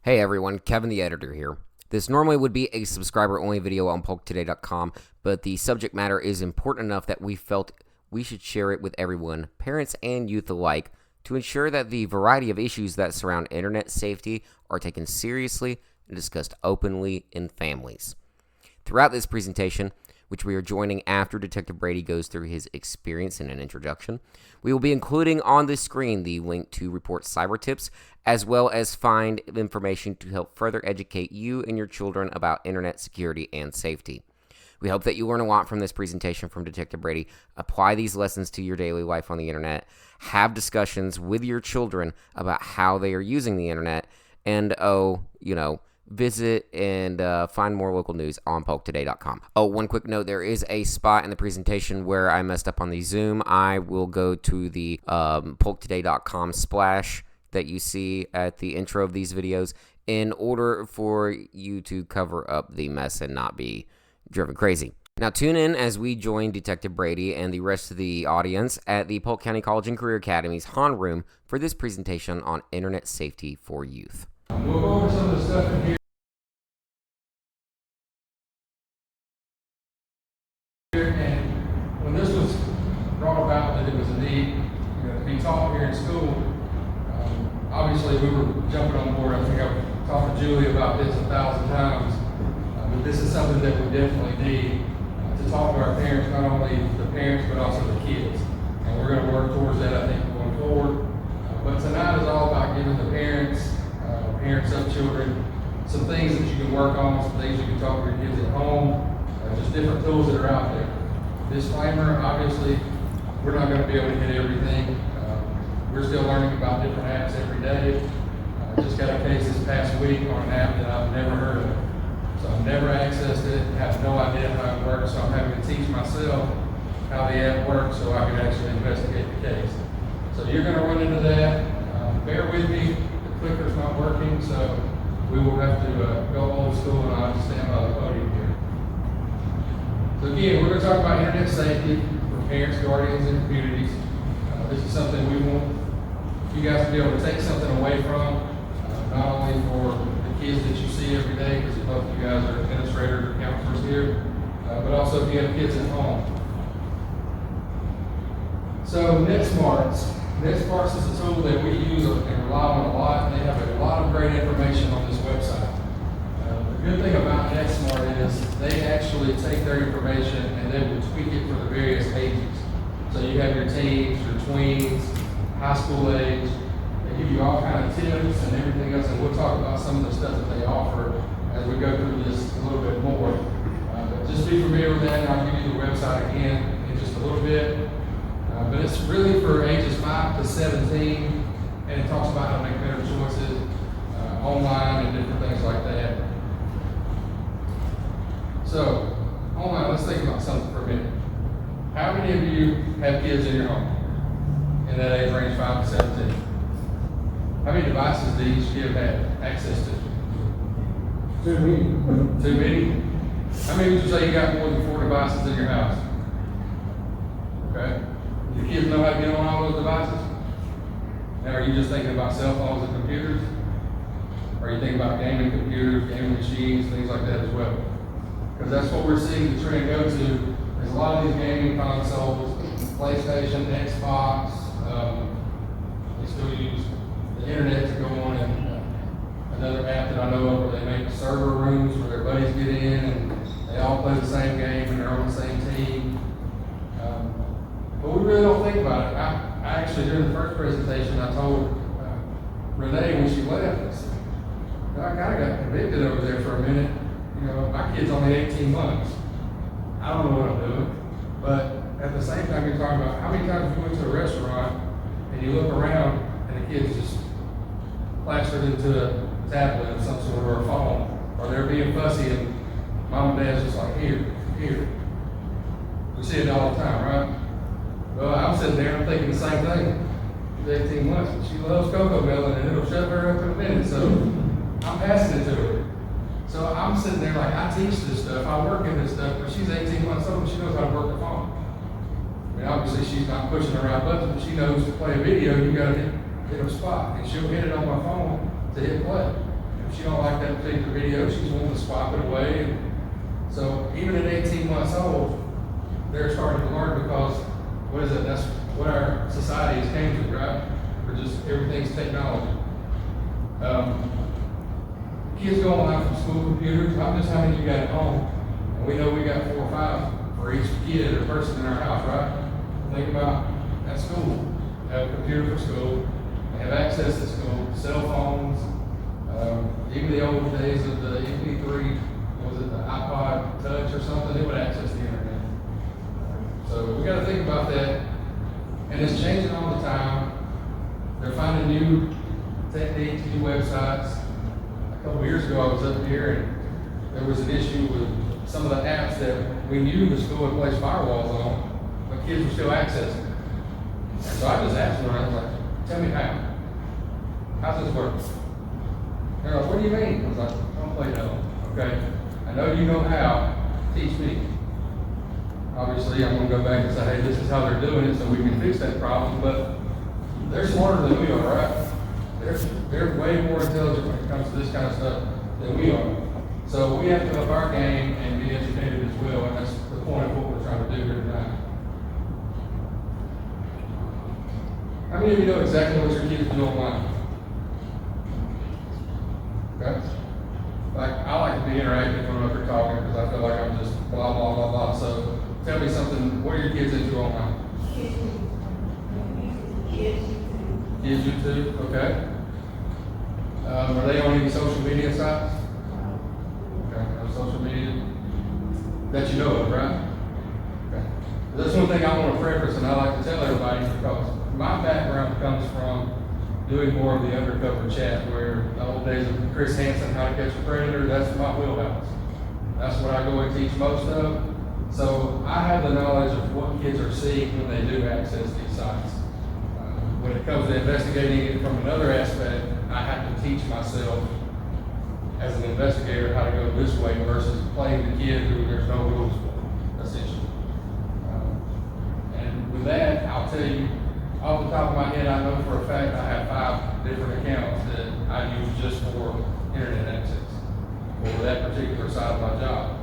Hey everyone, Kevin the editor here. This normally would be a subscriber-only video on polktoday.com, but the subject matter is important enough that we felt we should share it with everyone, parents and youth alike, to ensure that the variety of issues that surround internet safety are taken seriously and discussed openly in families. Throughout this presentation, which we are joining after Detective Brady goes through his experience in an introduction, we will be including on the screen the link to report cyber tips, as well as find information to help further educate you and your children about internet security and safety. We hope that you learn a lot from this presentation from Detective Brady, apply these lessons to your daily life on the internet, have discussions with your children about how they are using the internet, and visit and find more local news on polktoday.com. Oh, one quick note, there is a spot in the presentation where I messed up on the Zoom. I will go to the polktoday.com splash that you see at the intro of these videos in order for you to cover up the mess and not be driven crazy. Now tune in as we join Detective Brady and the rest of the audience at the Polk County College and Career Academy's Han Room for this presentation on internet safety for youth. We'll go over some of the stuff in here. And when this was brought about that it was a need to be taught here in school, obviously we were jumping on board. I think I've talked to Julie about this 1,000 times, but this is something that we definitely need to talk to our parents, not only the parents but also the kids. And we're going to work towards that, I think, going forward. But tonight is all about giving the parents of children some things that you can work on, some things you can talk to your kids at home, just different tools that are out there. Disclaimer, obviously, we're not going to be able to hit everything. We're still learning about different apps every day. I just got a case this past week on an app that I've never heard of. So I've never accessed it, have no idea how it works, so I'm having to teach myself how the app works so I can actually investigate the case. So you're going to run into that. Bear with me, the clicker's not working, so we will have to go old school and I'll have to stand by the podium here. So again, we're going to talk about internet safety for parents, guardians, and communities. This is something we want you guys to be able to take something away from, not only for the kids that you see every day, because both of you guys are administrators or counselors here, but also if you have kids at home. So NetSmarts is a tool that we use and rely on a lot, and they have a lot of great information on this website. The good thing about NetSmart is they actually take their information and they will tweak it for the various ages. So you have your teens, your tweens, high school age. They give you all kind of tips and everything else, and we'll talk about some of the stuff that they offer as we go through this a little bit more. But just be familiar with that, and I'll give you the website again in just a little bit. But it's really for ages 5 to 17, and it talks about how to make better choices online and different things like that. So, online, let's think about something for a minute. How many of you have kids in your home in that age range 5 to 17? How many devices do each kid have access to? Too many. Too many? How many would you say you got more than 4 devices in your house? Okay. Do your kids know how to get on all those devices? Now, are you just thinking about cell phones and computers? Or are you thinking about gaming computers, gaming machines, things like that as well? Because that's what we're seeing the trend go to. There's a lot of these gaming consoles, PlayStation, Xbox, they still use the internet to go on, and another app that I know of where they make server rooms where their buddies get in and they all play the same game and they're on the same team. But we really don't think about it. I actually, during the first presentation, I told Renee when she left, I said, I kind of got convicted over there for a minute. My kid's only 18 months. I don't know what I'm doing. But at the same time, you're talking about how many times you went to a restaurant and you look around and the kid's just plastered into a tablet of some sort or a phone, or they're being fussy and mom and dad's just like, here. We see it all the time, right? Well, I'm sitting there and I'm thinking the same thing. She's 18 months, but she loves Cocoa Melon and it'll shut her up in a minute, so I'm passing it to her. So I'm sitting there like, I teach this stuff, I work in this stuff, but she's 18 months old and she knows how to work the phone. I mean, obviously she's not pushing the right buttons, but she knows to play a video, you gotta hit a spot, and she'll hit it on my phone to hit play. And if she don't like that particular video, she's willing to swap it away. So even at 18 months old, they're starting to learn because, what is it? That's what our society has came to, right? We're just, everything's technology. Kids go online from school computers. I'm just how many you got at home, and we know we got 4 or 5 for each kid or person in our house, right? Think about at school. They have a computer for school. They have access to school, cell phones, even the old days of the MP3, what was it, the iPod Touch or something, they would access the internet. So we got to think about that. And it's changing all the time. They're finding new techniques, new websites. A couple of years ago, I was up here and there was an issue with some of the apps that we knew the school had placed firewalls on, but kids were still accessing. And so I just asked them, I was like, tell me how. How's this work? They're like, what do you mean? I was like, don't play that one. Okay. I know you know how. Teach me. Obviously, I'm going to go back and say, hey, this is how they're doing it so we can fix that problem, but they're smarter than we are, right? They're way more intelligent when it comes to this kind of stuff than we are. So we have to up our game and be educated as well, and that's the point of what we're trying to do here tonight. How many of you know exactly what your kids do online? Okay? Like, I like to be interactive when I'm talking because I feel like I'm just blah, blah, blah, blah. So tell me something, what are your kids into online? Kids YouTube, okay. Are they on any social media sites? Okay, no social media that you know of, right? Okay. That's one thing I want to preface, and I like to tell everybody because my background comes from doing more of the undercover chat, where the old days of Chris Hansen, How to Catch a Predator, that's my wheelhouse. That's what I go and teach most of. So I have the knowledge of what kids are seeing when they do access these sites. When it comes to investigating it from another aspect, I have to teach myself as an investigator how to go this way versus playing the kid who there's no rules for, essentially. And with that, I'll tell you, off the top of my head, I know for a fact I have 5 different accounts that I use just for internet access, for that particular side of my job.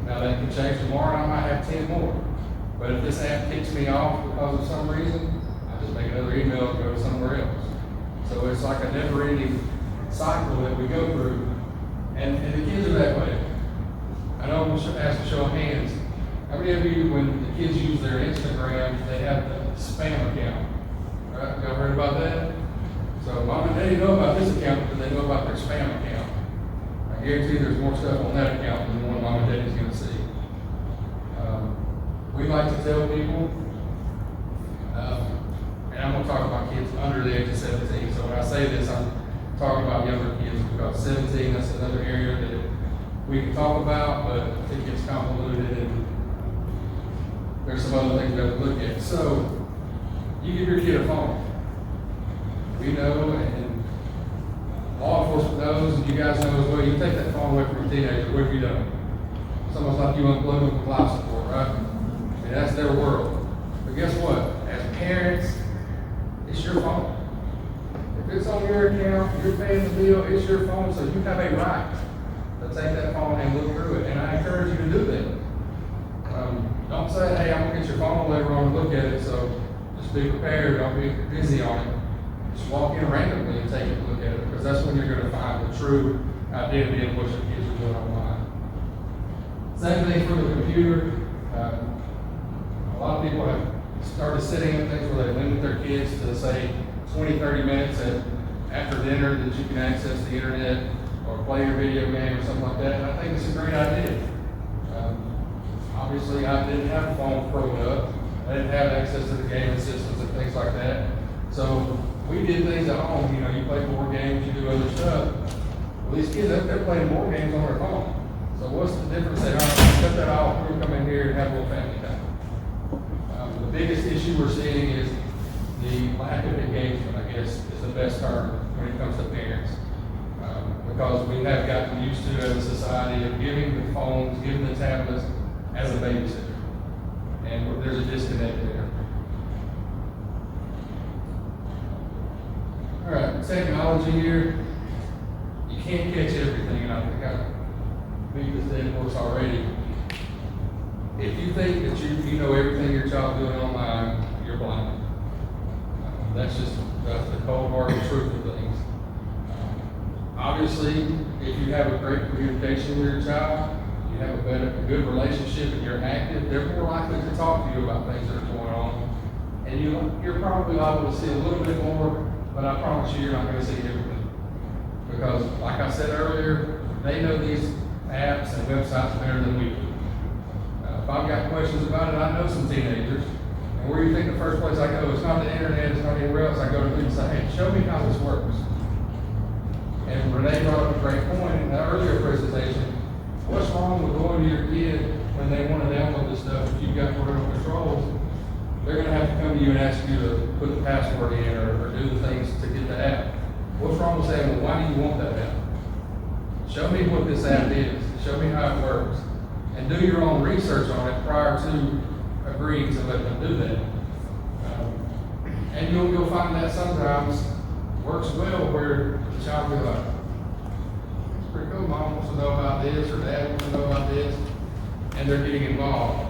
Now that can change tomorrow, and I might have 10 more. But if this app kicks me off because of some reason, I just make another email and go to somewhere else. So it's like a never-ending cycle that we go through, and the kids are that way. I know I'm going to ask a show of hands. How many of you, when the kids use their Instagram, they have the spam account? Right? Y'all heard about that? So mom and daddy know about this account because they know about their spam account. I guarantee there's more stuff on that account than the one mom and daddy's going to see. We like to tell people, and I'm going to talk about kids under the age of 17. So when I say this, I'm talking about younger kids because 17, that's another area that we can talk about, but it gets convoluted and there's some other things we have to look at. So you give your kid a phone. We know, and law enforcement knows, and you guys know as well, you take that phone away from a teenager, what have you done? It's almost like you unplug them from life support, right? I mean, that's their world. But guess what? As parents, it's your phone. If it's on your account, you're paying the bill, it's your phone, so you have a right to take that phone and look through it. And I encourage you to do that. Don't say, hey, I'm gonna get your phone later on and look at it, so just be prepared, don't be busy on it. Just walk in randomly and take it and look at it, because that's when you're gonna find the true identity of what your kids are doing online. Same thing for the computer. A lot of people have started setting up things where they limit their kids to, say, 20, 30 minutes after dinner that you can access the internet or play your video game or something like that. And I think it's a great idea. Obviously, I didn't have a phone growing up. I didn't have access to the gaming systems and things like that. So we did things at home. You know, you play board games, you do other stuff. Well, these kids, they're playing board games on their phone. So what's the difference? They cut that off, we'll come in here and have a little family time. The biggest issue we're seeing is the lack of engagement, I guess, is the best term when it comes to parents. Because we have gotten used to, as a society, of giving the phones, giving the tablets as a babysitter. And there's a disconnect there. All right, technology here. can't catch everything, and I think I beat this dead horse already. If you think that you know everything your child's doing online, you're blind. That's the cold hard truth of things. Obviously, if you have a great communication with your child, you have a good relationship, and you're active, they're more likely to talk to you about things that are going on. And you're probably liable to see a little bit more, but I promise you're not going to see everything. Because, like I said earlier, they know these apps and websites better than we do. If I've got questions about it, I know some teenagers. And where do you think the first place I go? It's not the internet, it's not anywhere else. I go to them and say, hey, show me how this works. And Renee brought up a great point in the earlier presentation. What's wrong with going to your kid when they want to download this stuff? If you've got parental controls, they're going to have to come to you and ask you to put the password in or do the things to get the app. What's wrong with saying, well, why do you want that app? Show me what this app is. Show me how it works. And do your own research on it prior to agreeing to let them do that. And you'll find that sometimes works well where the child will be like, it's pretty cool, mom wants to know about this, or dad wants to know about this, and they're getting involved.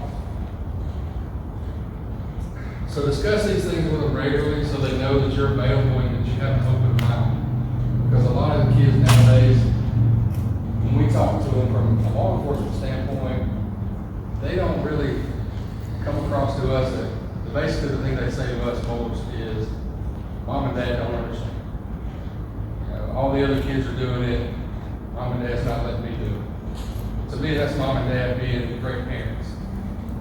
So discuss these things with them regularly so they know that you're available and that you have an open mind. Because a lot of the kids nowadays, when we talk to them from a law enforcement standpoint, they don't really come across to us that basically the thing they say to us most is, mom and dad don't understand. All the other kids are doing it, mom and dad's not letting me do it. To me, that's mom and dad being great parents.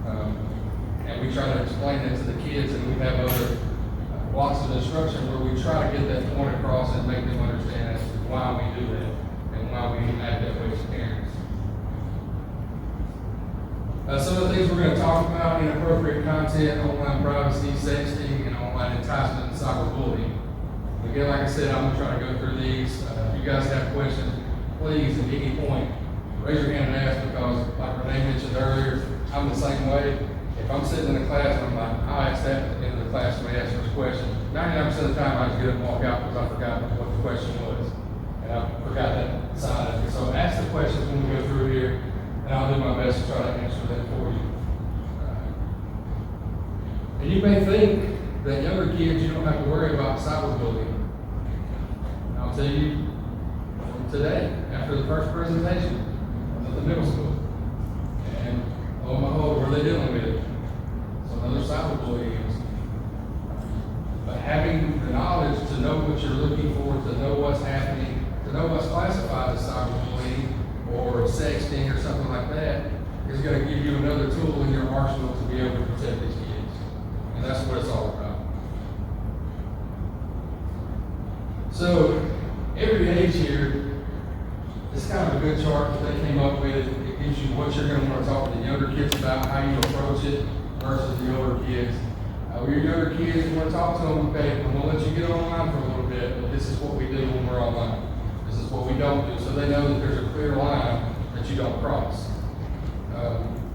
And we try to explain that to the kids, and we have other blocks of instruction where we try to get that point across and make them understand as to why we do that and why we act that way as parents. Some of the things we're going to talk about: inappropriate content, online privacy, sexting, and online enticement and cyberbullying. Again, like I said, I'm going to try to go through these. If you guys have questions, please, at any point, raise your hand and ask, because like Renee mentioned earlier, I'm the same way. If I'm sitting in a class and I'm like, I'll ask that at the end of the class when they ask us a question, 99% of the time I just get up and walk out because I forgot what the question was. And I forgot that side of it. So ask the questions when we go through here, and I'll do my best to try to answer that for you. And you may think that younger kids, you don't have to worry about cyberbullying. I'll tell you today, after the first presentation of the middle school, and lo and behold, what are they dealing with? Some other cyberbullying. But having the knowledge to know what you're looking for, to know what's happening, to know what's classified as cyberbullying or sexting or something like that, is going to give you another tool in your arsenal to be able to protect these kids. And that's what it's all about. So, every age here is kind of a good chart that they came up with. It gives you what you're going to want to talk to the younger kids about, how you approach it versus the older kids. With your younger kids, you want to talk to them, okay, I'm going to let you get online for a little bit, but this is what we do when we're online. This is what we don't do. So they know that there's a clear line that you don't cross.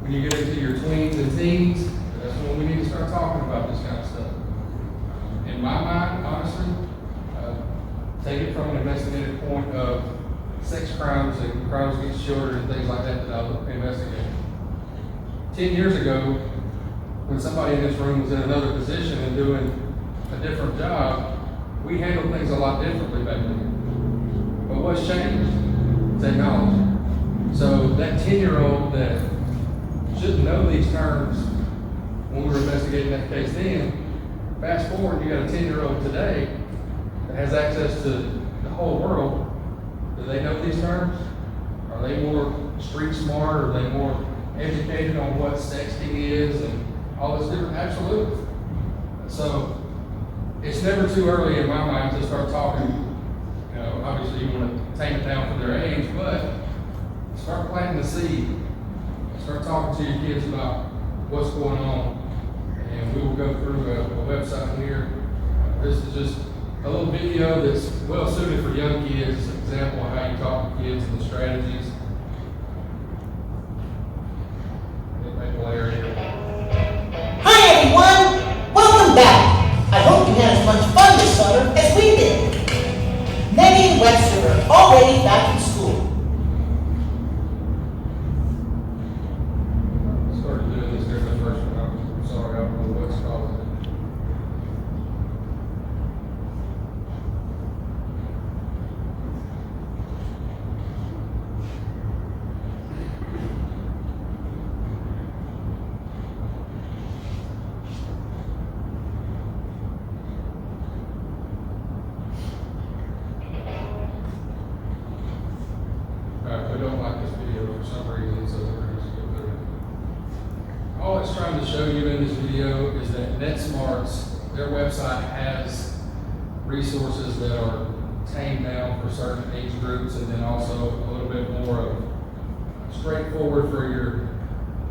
When you get into your tweens and teens, that's when we need to start talking about this kind of stuff. In my mind, honestly, take it from an investigative point of sex crimes and crimes against children and things like that I'll investigate. 10 years ago, when somebody in this room was in another position and doing a different job, we handled things a lot differently back then. But what's changed? Technology. So that 10-year-old that shouldn't know these terms when we were investigating that case then, fast forward, you got a 10-year-old today that has access to the whole world. Do they know these terms? Are they more street smart? Are they more educated on what sexting is and all this different? Absolutely. So it's never too early in my mind to start talking. You know, obviously you want to tame it down for their age, but start planting the seed. Start talking to your kids about what's going on. And we will go through a website here. This is just a little video that's well suited for young kids. It's an example of how you talk to kids and the strategies. Hi everyone! Welcome back! I hope you had as much fun this summer as we did. Nettie and Webster are already back in show you in this video is that NetSmarts, their website has resources that are tamed down for certain age groups, and then also a little bit more of straightforward for your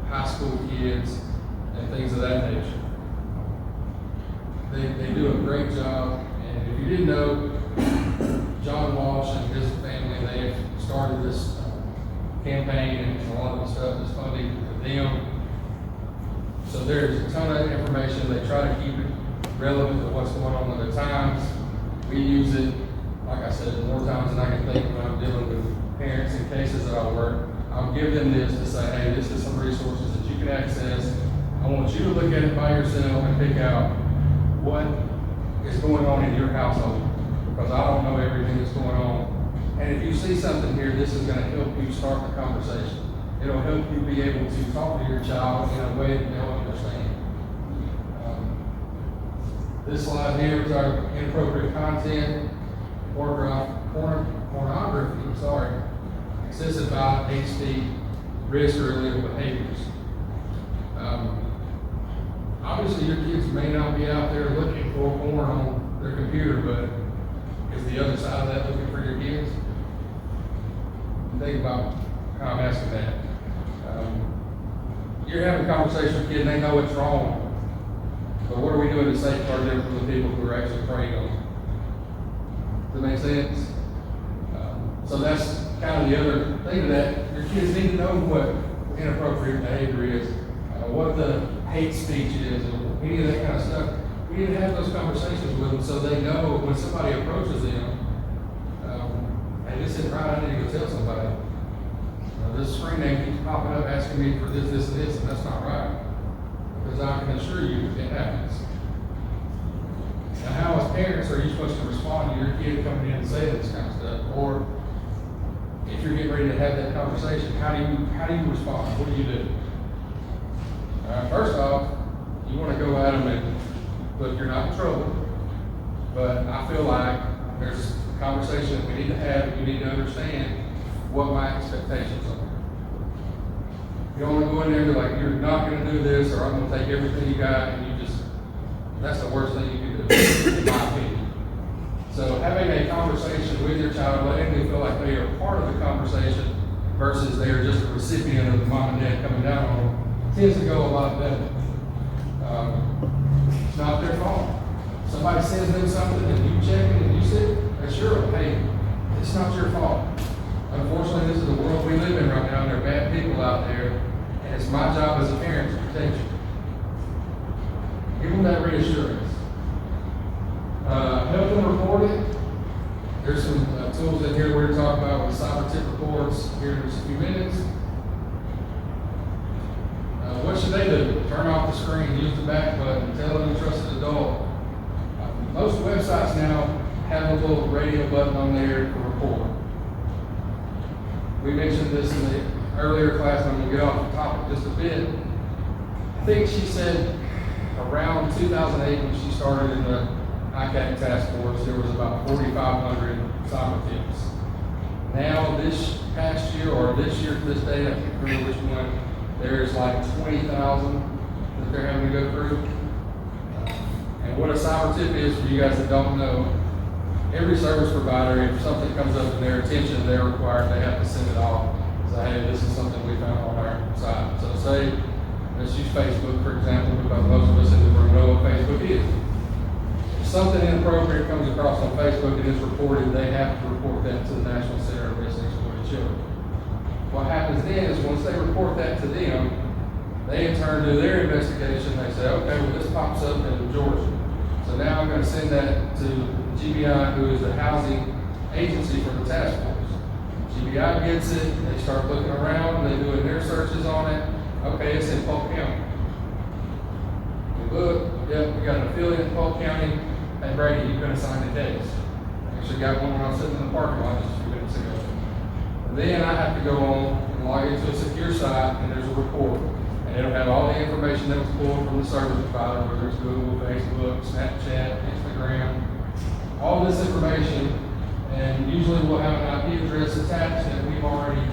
high school kids and things of that nature. They do a great job, and if you didn't know, John Walsh and his family, they have started this campaign, and a lot of the stuff is funding for them. So there's a ton of information. They try to keep it relevant to what's going on at the times. We use it, like I said, more times than I can think when I'm dealing with parents in cases that I work. I'll give them this to say, hey, this is some resources that you can access. I want you to look at it by yourself and pick out what is going on in your household, because I don't know everything that's going on. And if you see something here, this is going to help you start the conversation. It'll help you be able to talk to your child in a way that they'll understand. This slide here is our inappropriate content, pornography, excessive violence, hate speech, risk or illegal behaviors. Obviously, your kids may not be out there looking for porn on their computer, but is the other side of that looking for your kids? Think about how I'm asking that. You're having a conversation with a kid and they know it's wrong, but what are we doing to safeguard them from the people who are actually preying on them? Does that make sense? So that's kind of the other thing to that. Your kids need to know what inappropriate behavior is, what the hate speech is, or any of that kind of stuff. We need to have those conversations with them so they know when somebody approaches them, hey, this isn't right, I need to go tell somebody. This screen name keeps popping up asking me for this, this, and this, and that's not right. Because I can assure you it happens. Now, how as parents are you supposed to respond to your kid coming in and saying this kind of stuff? Or if you're getting ready to have that conversation, how do you respond? What do you do? First off, you want to go at them and look, you're not in trouble, but I feel like there's a conversation that we need to have, and you need to understand what my expectations are. You don't want to go in there and be like, you're not going to do this, or I'm going to take everything you got, and that's the worst thing you can do, in my opinion. So having a conversation with your child, letting them feel like they are part of the conversation versus they are just a recipient of the mom and dad coming down on them, tends to go a lot better. It's not their fault. Somebody sends them something and you check it and you sit, assure them, hey, it's not your fault. Unfortunately, this is the world we live in right now, and there are bad people out there, and it's my job as a parent to protect you. Give them that reassurance. Help them report it. There's some tools in here we're going to talk about with cyber tip reports here in just a few minutes. What should they do? Turn off the screen, use the back button, tell an trusted adult. Most websites now have a little radio button on there for report. We mentioned this in the earlier class, and I'm going to get off the topic just a bit. I think she said around 2008 when she started in the ICAC task force, there was about 4,500 cyber tips. Now this past year, or this year to this day, I can't remember which one, there's like 20,000 that they're having to go through. And what a cyber tip is, for you guys that don't know, every service provider, if something comes up in their attention, they're required, they have to send it off. Say, hey, this is something we found on our site. So say, let's use Facebook, for example, because most of us in the room know what Facebook is. If something inappropriate comes across on Facebook and is reported, they have to report that to the National Center of Missing and Exploited Children. What happens then is once they report that to them, they in turn do their investigation. They say, okay, well, this pops up in Georgia. So now I'm going to send that to GBI, who is the housing agency for the task force. GBI gets it, they start looking around, they doing their searches on it. Okay, it's in Polk County. We look, yep, we got an affiliate in Polk County. Hey, Brady, you've been assigned a case. Actually got one when I was sitting in the parking lot just a few minutes ago. And then I have to go on and log into a secure site, and there's a report. And it'll have all the information that was pulled from the service provider, whether it's Google, Facebook, Snapchat, Instagram, all this information. And usually we'll have an IP address attached that we've already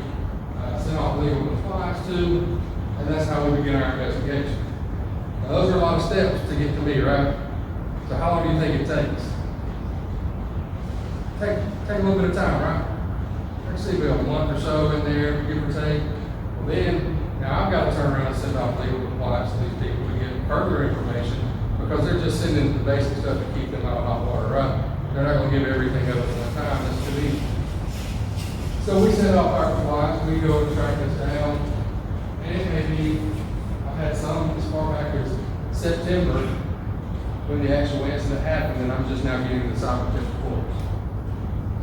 sent off legal compliance to, and that's how we begin our investigation. Now, those are a lot of steps to get to me, right? So how long do you think it takes? Take a little bit of time, right? Let's see, a month or so in there, give or take. Well, then, now I've got to turn around and send off legal compliance to these people to get further information because they're just sending the basic stuff to keep them out of hot water, right? They're not going to give everything up at one time. That's too easy. So we send off our compliance. We go and track this down. And it may be, I've had some as far back as September when the actual incident happened, and I'm just now getting the cyber tip reports.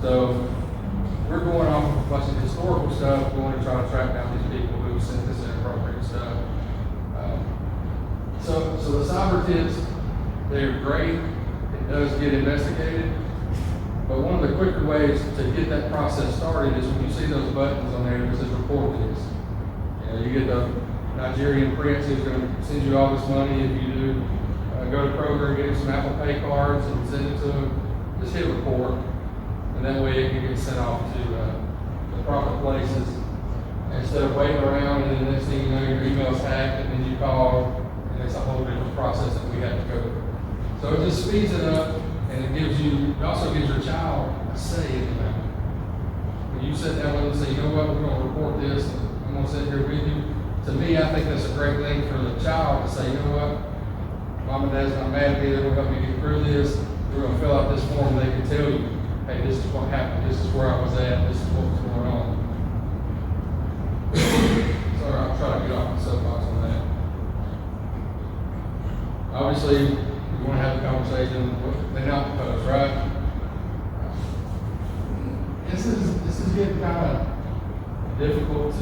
So we're going off a bunch of historical stuff, going to try to track down these people who sent this inappropriate stuff. So the cyber tips, they're great. It does get investigated. But one of the quicker ways to get that process started is when you see those buttons on there that says report this. You know, you get the Nigerian prince who's going to send you all this money if you do. Go to Kroger, get him some Apple Pay cards and send it to him. Just hit report. And that way it can get sent off to the proper places. Instead of waiting around and then the next thing you know your email's hacked and then you call and it's a whole different process that we have to go through. So it just speeds it up and it also gives your child a say in the matter. When you sit down with them and say, you know what, we're going to report this and I'm going to sit here with you. To me, I think that's a great thing for the child to say, you know what, Mom and Dad's not mad at me, they're going to help me get through this. We're going to fill out this form and they can tell you, hey, this is what happened, this is where I was at, this is what was going on. Sorry, I'll try to get off the soapbox on that. Obviously, we want to have a conversation with the not post, right? This is getting kind of difficult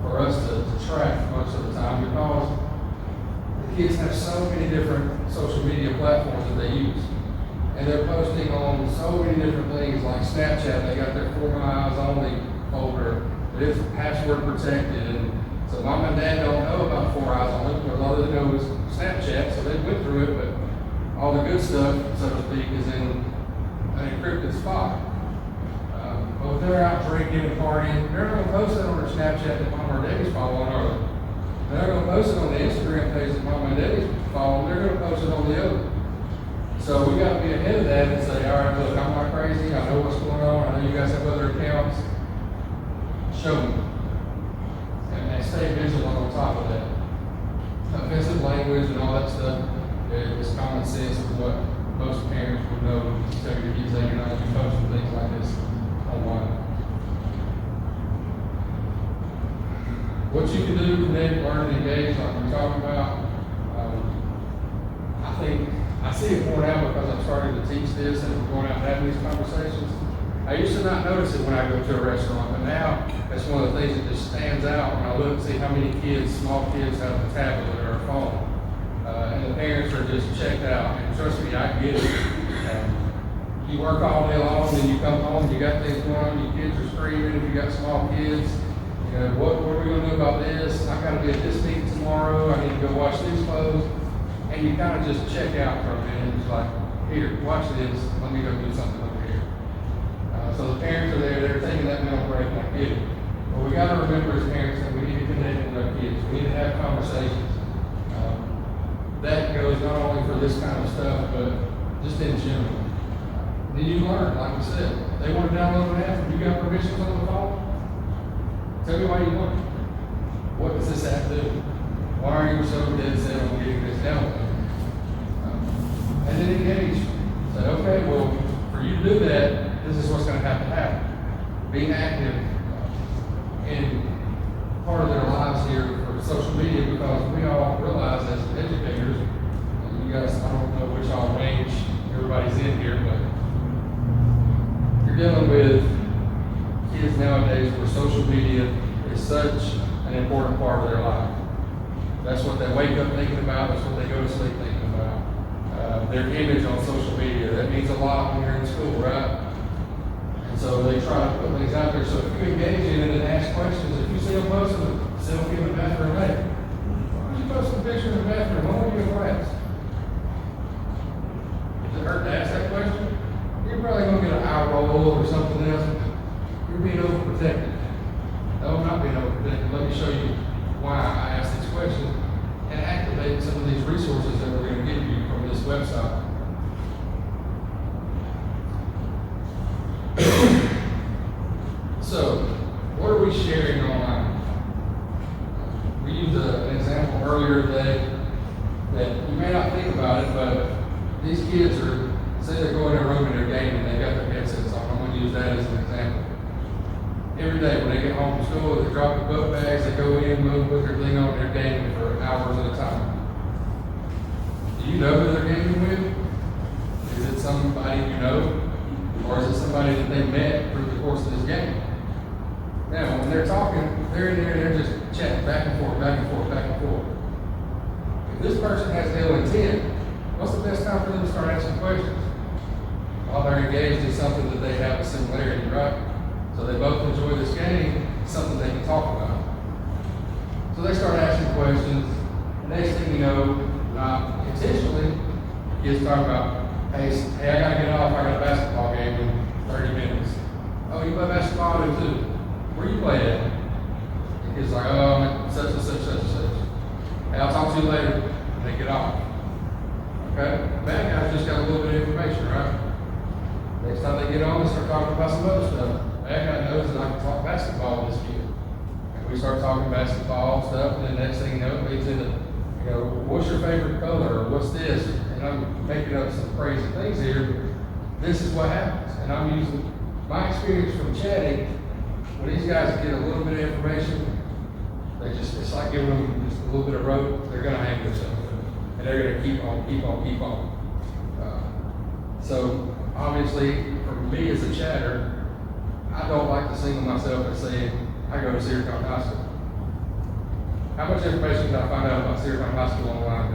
for us to track most of the time because the kids have so many different social media platforms that they use. And they're posting on so many different things like Snapchat. They got their For My Eyes Only folder. It is password protected. And so Mom and Dad don't know about For Eyes Only because all they know is Snapchat. So they went through it, but all the good stuff, so to speak, is in an encrypted spot. But if they're out drinking and partying, they're not going to post it on their Snapchat that Mom or Daddy's following, are they? They're not going to post it on the Instagram page that Mom and Daddy's following. They're going to post it on the other. So we got to be ahead of that and say, all right, look, I'm not crazy. I know what's going on. I know you guys have other accounts. Show me. And stay vigilant on top of that. Offensive language and all that stuff is common sense of what most parents would know to tell your kids that you're not going to be posting things like this online. What you can do, connect, learn, and engage, like we're talking about, I see it more now because I'm starting to teach this and we're going out and having these conversations. I used to not notice it when I go to a restaurant, but now that's one of the things that just stands out when I look and see how many kids, small kids, have a tablet or a phone. And the parents are just checked out. And trust me, I get it. You work all day long, and you come home, you got things going on, your kids are screaming, if you got small kids, you know, what are we going to do about this? I got to be at this meeting tomorrow, I need to go wash these clothes. And you kind of just check out for a minute. It's like, here, watch this. Let me go do something over here. So the parents are there. They're taking that mental break, and I get it. But we got to remember as parents that we need to connect with our kids. We need to have conversations. That goes not only for this kind of stuff, but just in general. Then you learn, like we said. They want to download an app. You got permissions on the phone? Tell me why you want it. What does this app do? Why are you so dead set on getting this download? And then engage. Say, okay, well, for you to do that, this is what's going to have to happen. Being active in part of their lives here for social media because we all realize as educators, and you guys, I don't know which all range everybody's in here, but you're dealing with kids nowadays where social media is such an important part of their life. That's what they wake up thinking about. That's what they go to sleep thinking about. Their image on social media. That means a lot when you're in school, right? And so they try to put things out there. So if you engage in it and ask questions, if you see them posting a selfie in the bathroom, hey, why don't you post a picture in the bathroom? Why don't you in class? Does it hurt to ask that question? You're probably going to get an eye roll or something else. You're being overprotected. No, I'm not being overprotected. Let me show you why I asked these questions and activate take some of these resources that we're going to give you from this website. So, what are we sharing online? We used an example earlier today that you may not think about it, but these kids are, say they go in their room and they're gaming, they got their headsets on. I'm going to use that as an example. Every day when they get home from school, they drop their book bags, they go in, move, put their thing on, they're gaming for hours at a time. Do you know who they're gaming with? Is it somebody you know? Or is it somebody that they met through the course of this game? Now, when they're talking, they're in there and they're just chatting back and forth, back and forth, back and forth. If this person has ill intent, what's the best time for them to start asking questions? While they're engaged in something that they have a similarity, right? So they both enjoy this game, something they can talk about. So they start asking questions, and next thing you know, not intentionally, kids talk about, hey, I gotta get off, I got a basketball game in 30 minutes. Oh, you play basketball? I do too. Where you play at? The kid's like, oh, I'm at such and such, such and such. Hey, I'll talk to you later. And they get off. Okay? Bad guys just got a little bit of information, right? Next time they get on, they start talking about some other stuff. Bad guy knows that I can talk basketball with this kid. And we start talking basketball stuff, and then next thing you know, it leads into, what's your favorite color, or what's this? And I'm making up some crazy things here. This is what happens. And I'm using my experience from chatting. When these guys get a little bit of information, it's like giving them just a little bit of rope, they're going to hang themselves with it. And they're going to keep on, keep on, keep on. So, obviously, for me as a chatter, I don't like to single myself as saying, I go to Cedar County High School. How much information can I find out about Cedar County High School online?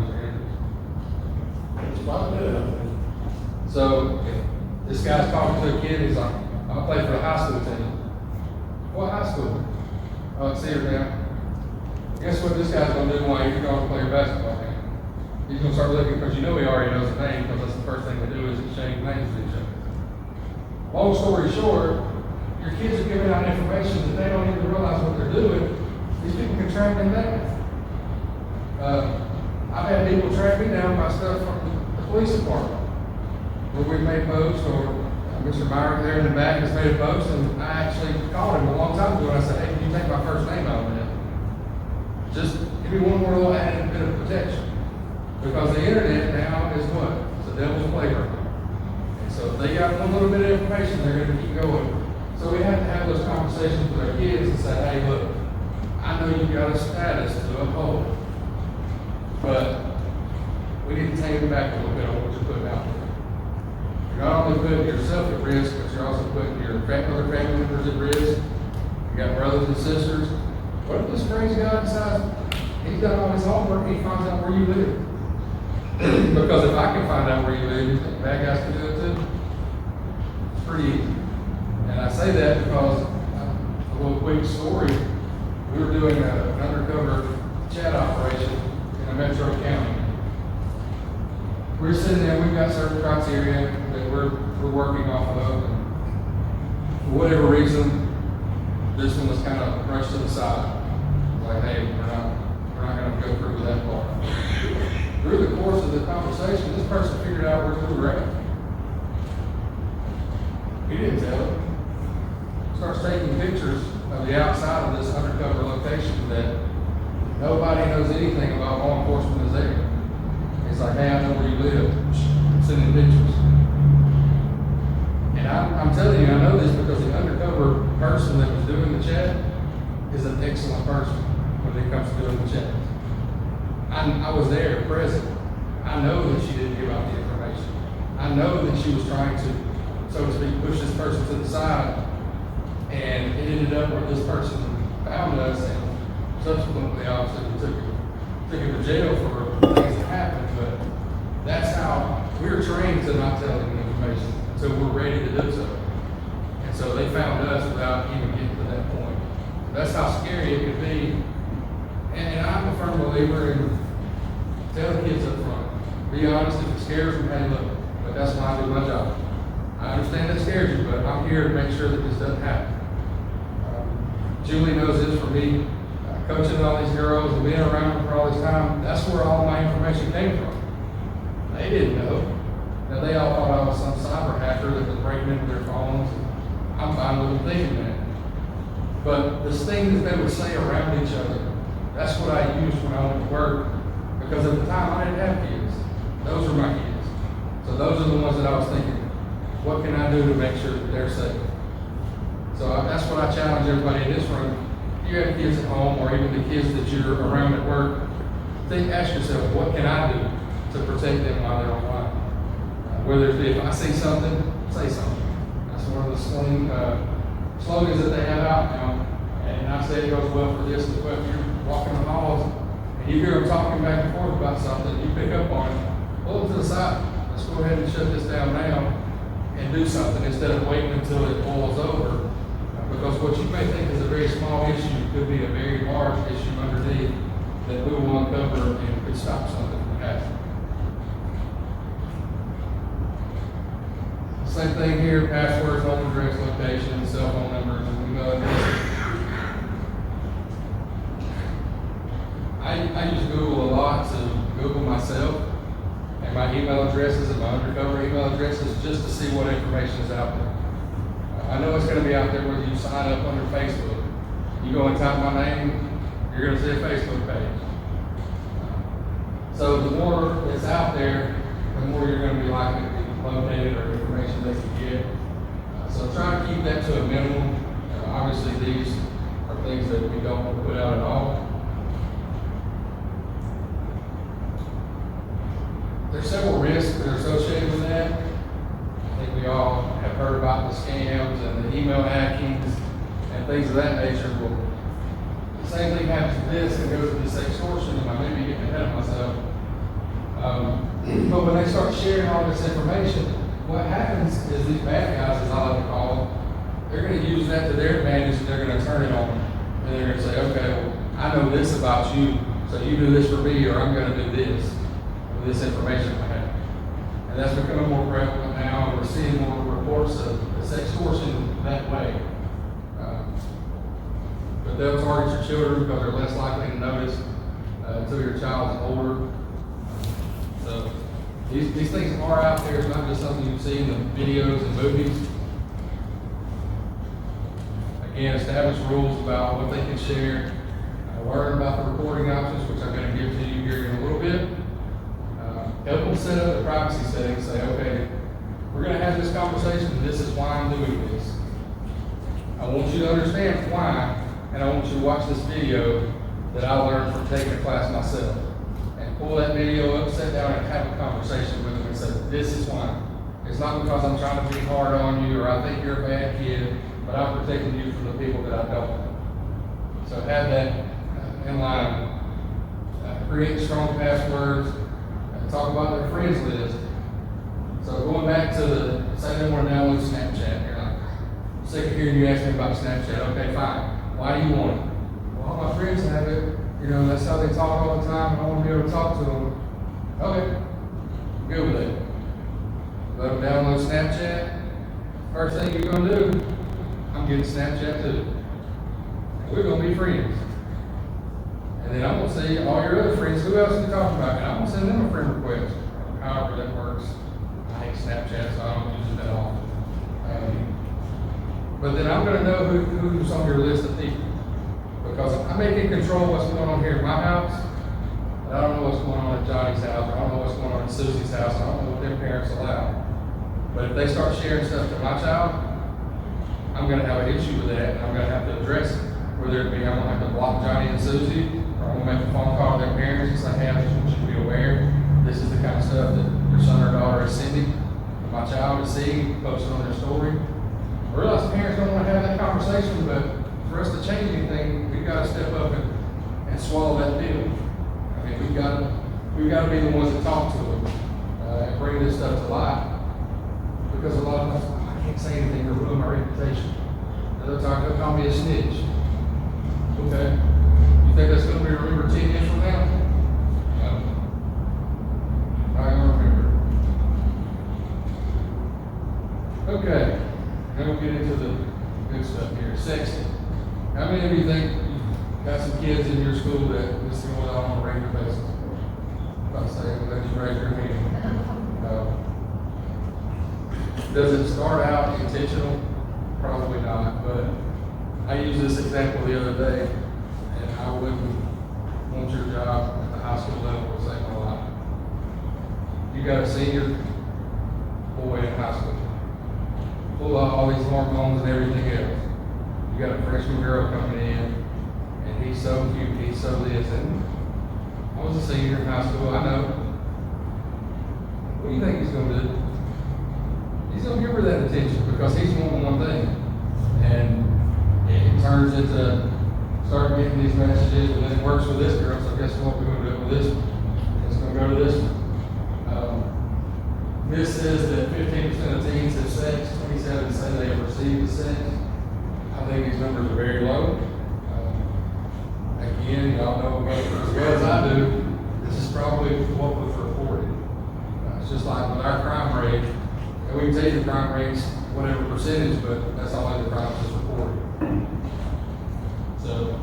It's about it. So, if this guy's talking to a kid, he's like, I'll play for the high school team. What high school? Oh, it's Cedar County. Guess what this guy's going to do while you're going to play your basketball game? He's going to start looking, because you know he already knows the name, because that's the first thing they do is exchange names with each other. Long story short, your kids are giving out information that they don't even realize what they're doing. These people can track them down. I've had people track me down by stuff from the police department, where we've made posts, or Mr. Meyer there in the back has made a post, and I actually called him a long time ago, and I said, hey, can you take my first name out of that? Just give me one more little added bit of protection. Because the internet now is what? It's the devil's playground. And so if they got one little bit of information, they're going to keep going. So we have to have those conversations with our kids and say, hey, look, I know you've got a status to uphold, but we need to take it back a little bit on what you're putting out there. You're not only putting yourself at risk, but you're also putting your other family members at risk. You got brothers and sisters. What if this crazy guy decides he's done all his homework and he finds out where you live? Because if I can find out where you live, you think bad guys can do it too? It's pretty easy. And I say that because a little quick story. We were doing an undercover chat operation in a metro county. We're sitting there, we've got certain criteria that we're working off of, and for whatever reason, this one was kind of brushed to the side. Like, hey, we're not going to go through with that part. Through the course of the conversation, this person figured out where we were at. He didn't tell it. Starts taking pictures of the outside of this undercover location that nobody knows anything about. Law enforcement is there. It's like, hey, I know where you live. Sending pictures. And I'm telling you, I know this because the undercover person that was doing the chat is an excellent person when it comes to doing the chat. I was there, present. I know that she didn't give out the information. I know that she was trying to, so to speak, push this person to the side. And it ended up where this person found us, and subsequently, obviously, we took him to jail for things that happened. But that's how we're trained to not tell any information until we're ready to do so. And so they found us without even getting to that point. That's how scary it could be. And I'm a firm believer in tell the kids up front. Be honest. If it scares them, hey, look, but that's why I do my job. I understand that scares you, but I'm here to make sure that this doesn't happen. Julie knows this for me. coaching all these girls and being around them for all this time, that's where all my information came from. They didn't know. Now they all thought I was some cyber hacker that was breaking into their phones. I'm fine with them thinking that. But the things that they would say around each other, that's what I used when I went to work. Because at the time I didn't have kids. Those were my kids. So those are the ones that I was thinking, what can I do to make sure that they're safe? So that's what I challenge everybody in this room. If you have kids at home or even the kids that you're around at work, ask yourself, what can I do to protect them while they're online? Whether it be if I see something, say something. That's one of the slogans that they have out now. And I say it goes well for this as well. If you're walking the halls and you hear them talking back and forth about something, you pick up on it, pull it to the side. Let's go ahead and shut this down now and do something instead of waiting until it boils over. Because what you may think is a very small issue could be a very large issue underneath that we will uncover and could stop something from happening. Same thing here, passwords, home address, location, cell phone numbers, and email addresses. I use Google a lot to Google myself and my email addresses and my undercover email addresses just to see what information is out there. I know it's going to be out there whether you sign up under Facebook. You go and type my name, you're going to see a Facebook page. So the more that's out there, the more you're going to be likely to be located or information they can get. So try to keep that to a minimum. Obviously these are things that we don't want to put out at all. There's several risks that are associated with that. I think we all have heard about the scams and the email hackings and things of that nature. Well, the same thing happens with this and goes to this extortion, and I may be getting ahead of myself. But when they start sharing all this information, what happens is these bad guys, as I like to call them, they're going to use that to their advantage and they're going to turn it on them. And they're going to say, okay, well, I know this about you, so you do this for me, or I'm going to do this with this information I have. And that's becoming more prevalent now, and we're seeing more reports of this extortion that way. But they'll target your children because they're less likely to notice until your child is older. So these things are out there. It's not just something you see in the videos and movies. Again, establish rules about what they can share. Learn about the recording options, which I'm going to give to you here in a little bit. Help them set up the privacy settings. Say, okay, we're going to have this conversation, and this is why I'm doing this. I want you to understand why, and I want you to watch this video that I learned from taking a class myself. And pull that video up, sit down, and have a conversation with them and say, this is why. It's not because I'm trying to be hard on you or I think you're a bad kid, but I'm protecting you from the people that I don't. So have that in line. Create strong passwords. Talk about their friends list. So going back to the, say they want to download Snapchat. You're like, sick of hearing you ask me about Snapchat. Okay, fine. Why do you want it? Well, all my friends have it. You know, that's how they talk all the time, and I want to be able to talk to them. Okay, good with it. Let them download Snapchat. First thing you're going to do, I'm getting Snapchat too. And we're going to be friends. And then I'm going to see all your other friends, who else are you talking about? And I'm going to send them a friend request. However that works. I hate Snapchat, so I don't use it that often. But then I'm going to know who's on your list of people. Because I may can control what's going on here in my house, but I don't know what's going on at Johnny's house, or I don't know what's going on at Susie's house, I don't know what their parents allow. But if they start sharing stuff to my child, I'm going to have an issue with that, and I'm going to have to address it. Whether it be I'm going to have to block Johnny and Susie, or I'm going to make a phone call to their parents and say, hey, I just want you to be aware, this is the kind of stuff that your son or daughter is sending, that my child is seeing, posted on their story. I realize parents don't want to have that conversation, but for us to change anything, we've got to step up and swallow that pill. I mean, we've got to be the ones that talk to them and bring this stuff to light. Because a lot of times, I can't say anything to ruin my reputation. Another time, they'll call me a snitch. Okay. You think that's going to be remembered 10 years from now? No. I don't remember. Okay. Now we'll get into the good stuff here. Sexting. How many of you think got some kids in your school that this is going on a regular basis? I'll say, let you raise your hand. Does it start out intentional? Probably not, but I used this example the other day, and I wouldn't want your job at the high school level to save my life. You got a senior boy in high school, full of all these hormones and everything else. You got a freshman girl coming in, and he's so cute, he's so this, and I was a senior in high school, I know. What do you think he's going to do? He's going to give her that attention because he's wanting one thing. And it turns into start getting these messages, and then it works with this girl, so guess what? We're going to do it with this one. It's going to go to this one. This says that 15% of teens have sex, 27 say they have received the sex. I think these numbers are very low. Again, y'all know as well as I do, this is probably what was reported. It's just like with our crime rate, and we can tell you the crime rates, whatever percentage, but that's all the crimes that's reported. So,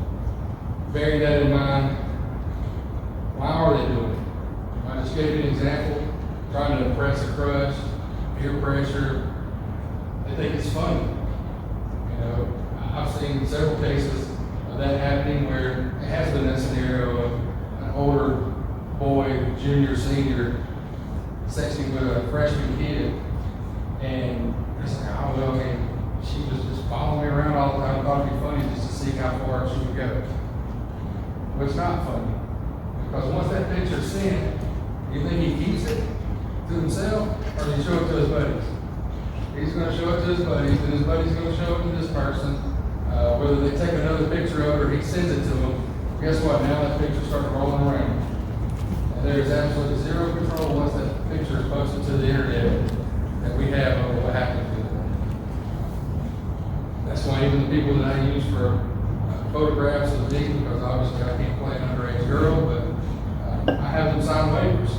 bearing that in mind, why are they doing it? I just gave you an example, trying to impress a crush, peer pressure. They think it's funny. You know, I've seen several cases of that happening where it has been that scenario of an older boy, junior, senior, sexting with a freshman kid, and it's like, oh, well, I mean, she was just following me around all the time. I thought it'd be funny just to see how far she would go. But it's not funny, because once that picture's sent, you think he keeps it to himself, or does he show it to his buddies? He's going to show it to his buddies, and his buddy's going to show it to this person. Whether they take another picture of it or he sends it to them, guess what? Now that picture starts rolling around. And there's absolutely zero control once that picture is posted to the internet that we have over what happens with it. That's why even the people that I use for photographs of me, because obviously I can't play an underage girl, but I have them sign waivers.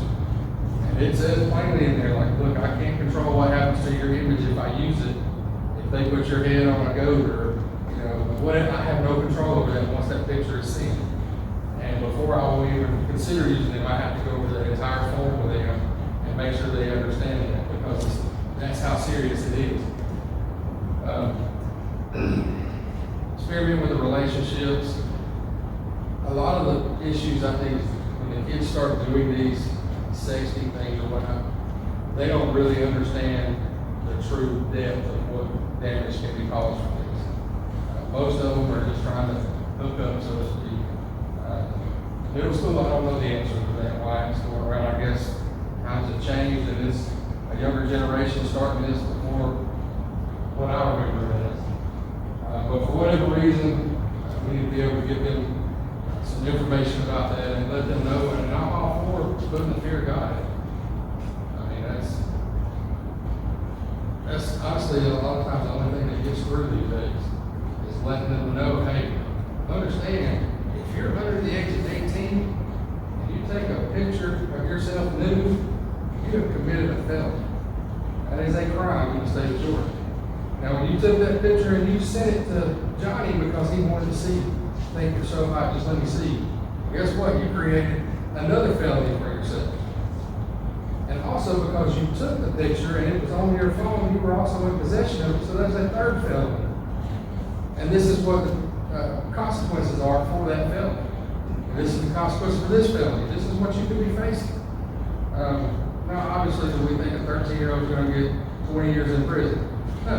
And it says plainly in there, like, look, I can't control what happens to your image if I use it. If they put your head on a goat or, whatever, I have no control over that once that picture is seen. And before I will even consider using them, I have to go over that entire form with them and make sure they understand that, because that's how serious it is. Experiment with the relationships. A lot of the issues, I think, when the kids start doing these sexting things or whatnot, they don't really understand the true depth of what damage can be caused from this. Most of them are just trying to hook up, so to speak. Middle school, I don't know the answer to that, why it's going around. I guess times have changed, and it's a younger generation starting this before what I remember it as. But for whatever reason, we need to be able to give them some information about that and let them know, and I'm all for putting the fear of God in. I mean, that's honestly a lot of times the only thing that gets through these days. Letting them know, hey, understand, if you're under the age of 18 and you take a picture of yourself nude, you have committed a felony. That is a crime in the state of Georgia. Now, when you took that picture and you sent it to Johnny because he wanted to see you, think you're so hot, just let me see you. Guess what? You created another felony for yourself. And also because you took the picture and it was on your phone, you were also in possession of it, so that's a third felony. And this is what the consequences are for that felony. And this is the consequence for this felony. This is what you could be facing. Now, obviously, do we think a 13-year-old is going to get 20 years in prison? No.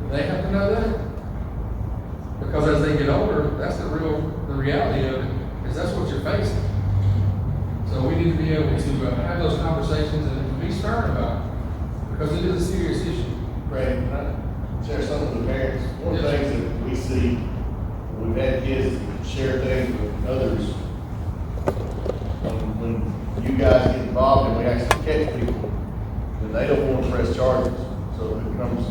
Do they have to know that? Because as they get older, that's the reality of it, is that's what you're facing. So we need to be able to have those conversations and be stern about it, because it is a serious issue. Brady, can I share some of the parents? One of the things that we see, we've had kids share things with others. When you guys get involved and we actually catch people, then they don't want to press charges. So it becomes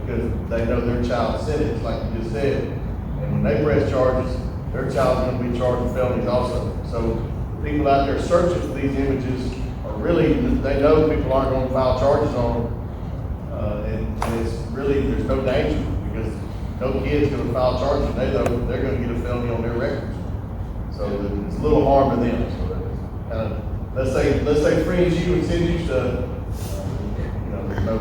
because they know their child's sentenced, like you just said. And when they press charges, their child's going to be charged with felonies also. So people out there searching for these images are really, they know people aren't going to file charges on them. And it's really, there's no danger because no kid's gonna file charges, and they're gonna get a felony on their records. So it's a little harm to them, so that's kind of, let's say friends you and send you stuff, you know,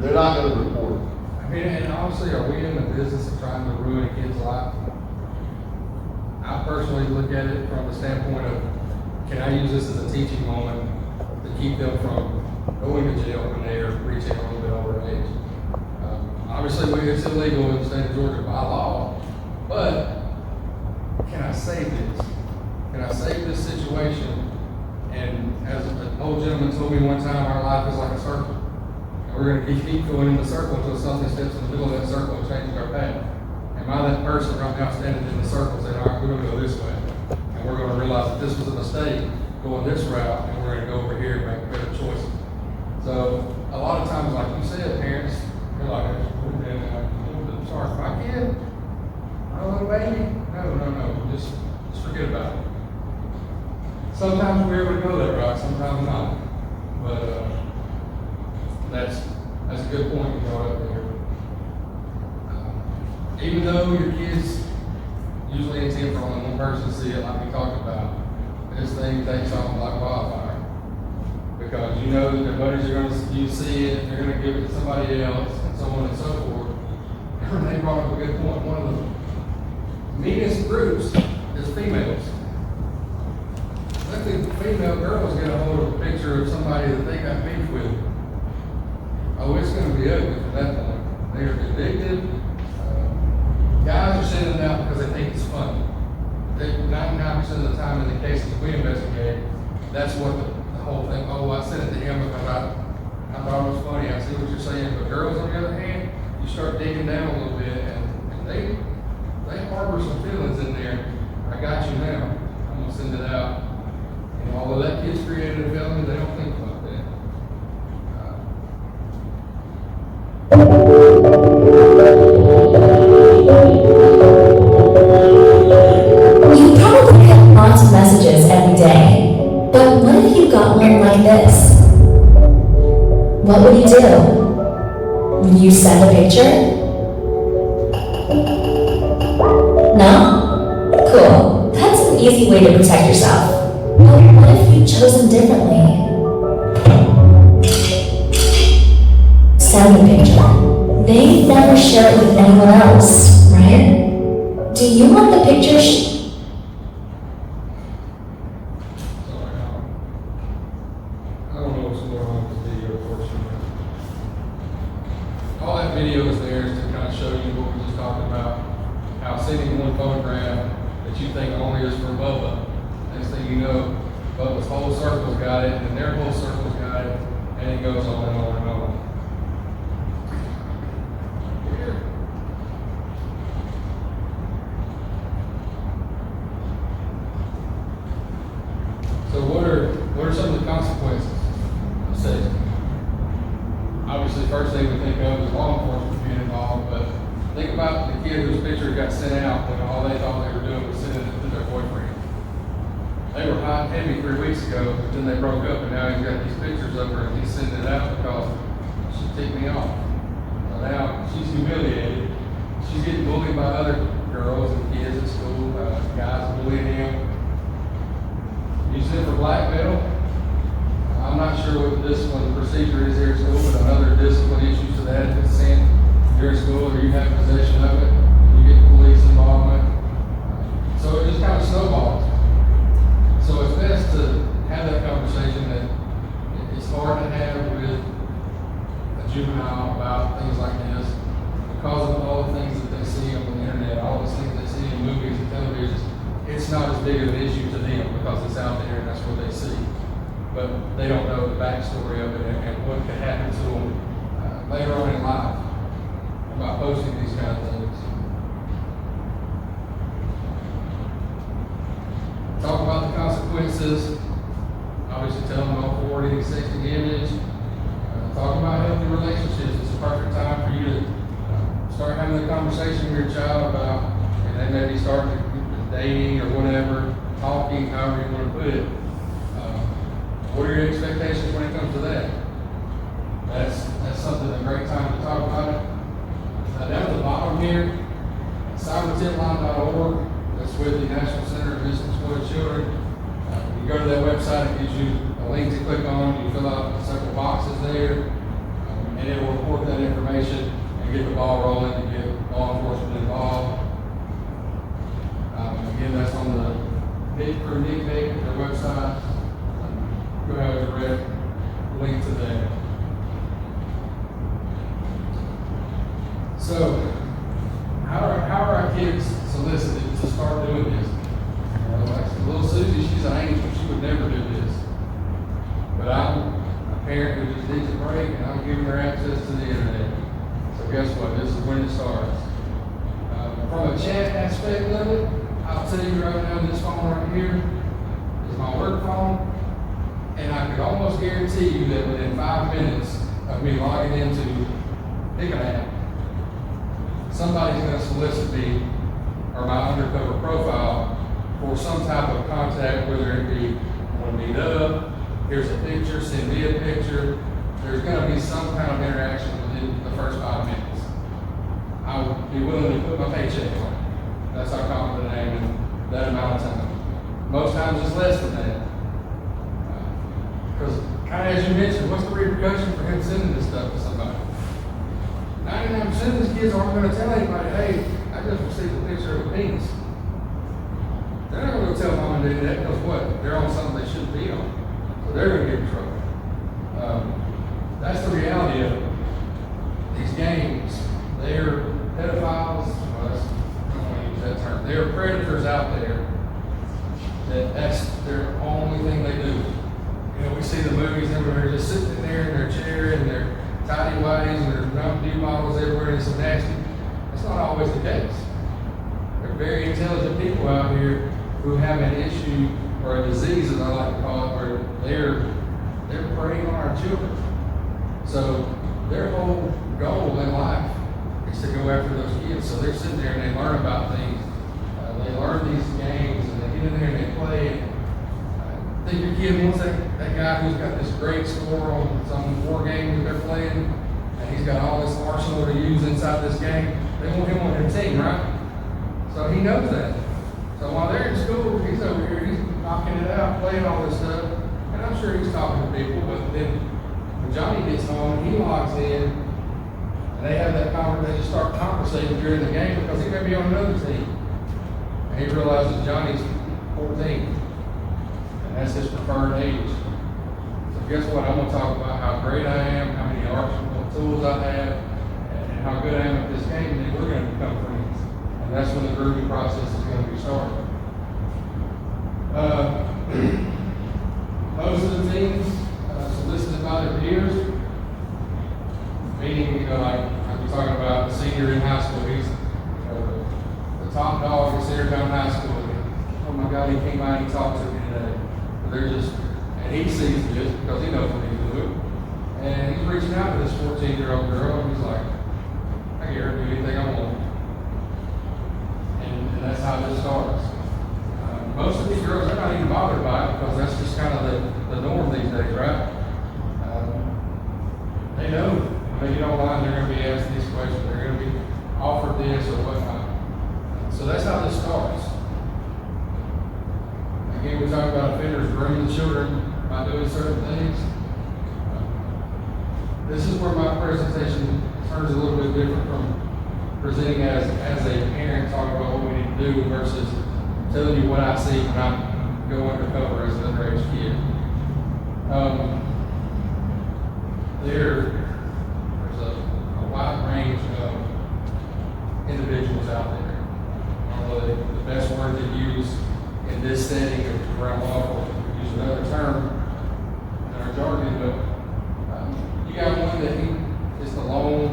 they're not gonna report it. I mean, and honestly, are we in the business of trying to ruin a kid's life? I personally look at it from the standpoint of, can I use this as a teaching moment to keep them from going to jail when they are reaching a little bit over age? Obviously, it's illegal in the state of Georgia by law, but can I save this? Can I save this situation? And as an old gentleman told me one time, our life is like a circle. And we're going to keep going in the circle until something steps in the middle of that circle and changes our path. Am I that person right now standing in the circle saying, all right, we're going to go this way? And we're going to realize that this was a mistake going this route, and we're going to go over here and make better choices. So a lot of times, like you said, parents, you're like, sorry for my kid. My little baby. No. Just forget about it. Sometimes we're able to go that route, sometimes not. But that's a good point you brought up there. Even though your kids usually intend for only one person to see it, like we talked about, this thing takes off like wildfire. Because you know that their buddies are going to see it, they're going to give it to somebody else, and so on and so forth. They brought up a good point. One of the meanest groups is females. Let the female girls get a hold of a picture of somebody that they got beef with. Oh, it's going to be ugly from that point. They are vindictive. Guys are sending it out because they think it's funny. 99% of the time in the cases we investigate, that's what the whole thing, oh, I sent it to him because I thought it was funny. I see what you're saying. But girls, on the other hand, you start digging down a little bit, and they harbor some feelings in there. I got you now. I'm gonna send it out. And although that kid's created a felony, they don't think about that. You probably get lots of messages every day, but what if you got one like this? What would you do? Would you send a picture? No? Cool. That's an easy way to protect yourself. But what if you'd chosen differently? Send a picture. They'd never share it with anyone else, right? Do you want the picture I don't know what's going on with the video portion. All that video is there is to kind of show you what we just talked about. How sending one photograph that you think only is for Bubba. Next thing you know, Bubba's whole circle's got it, and their whole circle's got it, and it goes on and on and on. So what are some of the consequences of sexting? Obviously, first thing we think of is law enforcement being involved, but think about the kid whose picture got sent out when all they thought they were doing was sending it to their boyfriend. They were hot and heavy 3 weeks ago, but then they broke up, and now he's got these pictures of her, and he's sending it out because she ticked me off. So now she's humiliated. She's getting bullied by other girls and kids at school, guys bullying him. Using it for blackmail. I'm not sure what the discipline procedure is here at school, but another discipline issues to that if it's sent here at school or you have possession of it, you get police involvement. So it just kind of snowballs. So it's best to have that conversation that it's hard to have with a juvenile about things like this because of all the things that they see on the internet, all those things they see in movies and television. It's not as big of an issue to them because it's out there and that's what they see. But they don't know the backstory of it and what could happen to them later on in life about posting these kind of things. Talk about the consequences. Obviously tell them don't forward any sexting image. Talk about healthy relationships. It's a perfect time for you to start having a conversation with your child about, and they may be starting dating or whatever, talking, however you want to put it. What are your expectations when it comes to that? That's something, a great time to talk about it. Down at the bottom here, timeline.org. That's with the National Center of Missing Exploited Children. You go to that website, it gives you a link to click on. You fill out several boxes there, and it will report that information and get the ball rolling and get law enforcement involved. Again, that's on the Big for Nick page, their website. Go have a direct link to that. So, how are our kids solicited to start doing this? Like little Susie, she's an angel. She would never do this. But I'm a parent who just needs a break, and I'm giving her access to the internet. So guess what? This is when it starts. From a chat aspect of it, I'll tell you right now, this phone right here is my work phone, and I could almost guarantee you that within 5 minutes of me logging into pick an app, somebody's going to solicit me or my undercover profile for some type of contact, whether it be I want to meet up, here's a picture, send me a picture. There's going to be some kind of interaction within the first 5 minutes. I would be willing to put my paycheck on it. That's how confident I am in that amount of time. Most times it's less than that. Because kind of as you mentioned, what's the repercussion for him sending this stuff to somebody? 99% of these kids aren't going to tell anybody, hey, I just received a picture of a penis. They're not going to tell mom and dad that because what? They're on something they shouldn't be on. So they're going to get in trouble. That's the reality of it. These games, they're pedophiles, well, I don't want to use that term. They're predators out there that's their only thing they do. You know, we see the movies and they're just sitting there in their chair and their tidy whities and there's Mountain Dew bottles everywhere and it's so nasty. That's not always the case. There are very intelligent people out here who have an issue or a disease, as I like to call it, where they're preying on our children. So their whole goal in life is to go after those kids. So they're sitting there and they learn about things. They learn these games and they get in there and they play. I think your kid wants that guy who's got this great score on some 4 games that they're playing, and he's got all this arsenal to use inside this game. They want him on their team, right? So he knows that. So while they're in school, he's over here, he's knocking it out, playing all this stuff, and I'm sure he's talking to people, but then when Johnny gets home, he logs in, and they have that conversation, they just start conversating during the game because he may be on another team. And he realizes Johnny's 14. And that's his preferred age. So guess what? I'm going to talk about how great I am, how many arsenal tools I have, and how good I am at this game, and then we're going to become friends. And that's when the grooming process is going to be started. Most of the teens solicited by their peers, meaning, like we're talking about the senior in high school, he's the top dog in Centertown High School. Oh my God, he came by and he talked to me today. They're just, and he sees this because he knows what he's doing. And he's reaching out to this 14-year-old girl, and he's like, I can hear her do anything I want. And that's how this starts. Most of these girls, they're not even bothered by it because that's just kind of the norm these days, right? They know when they get online, they're going to be asked these questions, they're going to be offered this or whatnot. So that's how this starts. Again, we talk about offenders grooming the children by doing certain things. This is where my presentation turns a little bit different from presenting as a parent talking about what we need to do versus telling you what I see when I go undercover as an underage kid. There's a wide range of individuals out there. Although the best word to use in this setting around law enforcement, we use another term in our jargon, but you got one that is the lone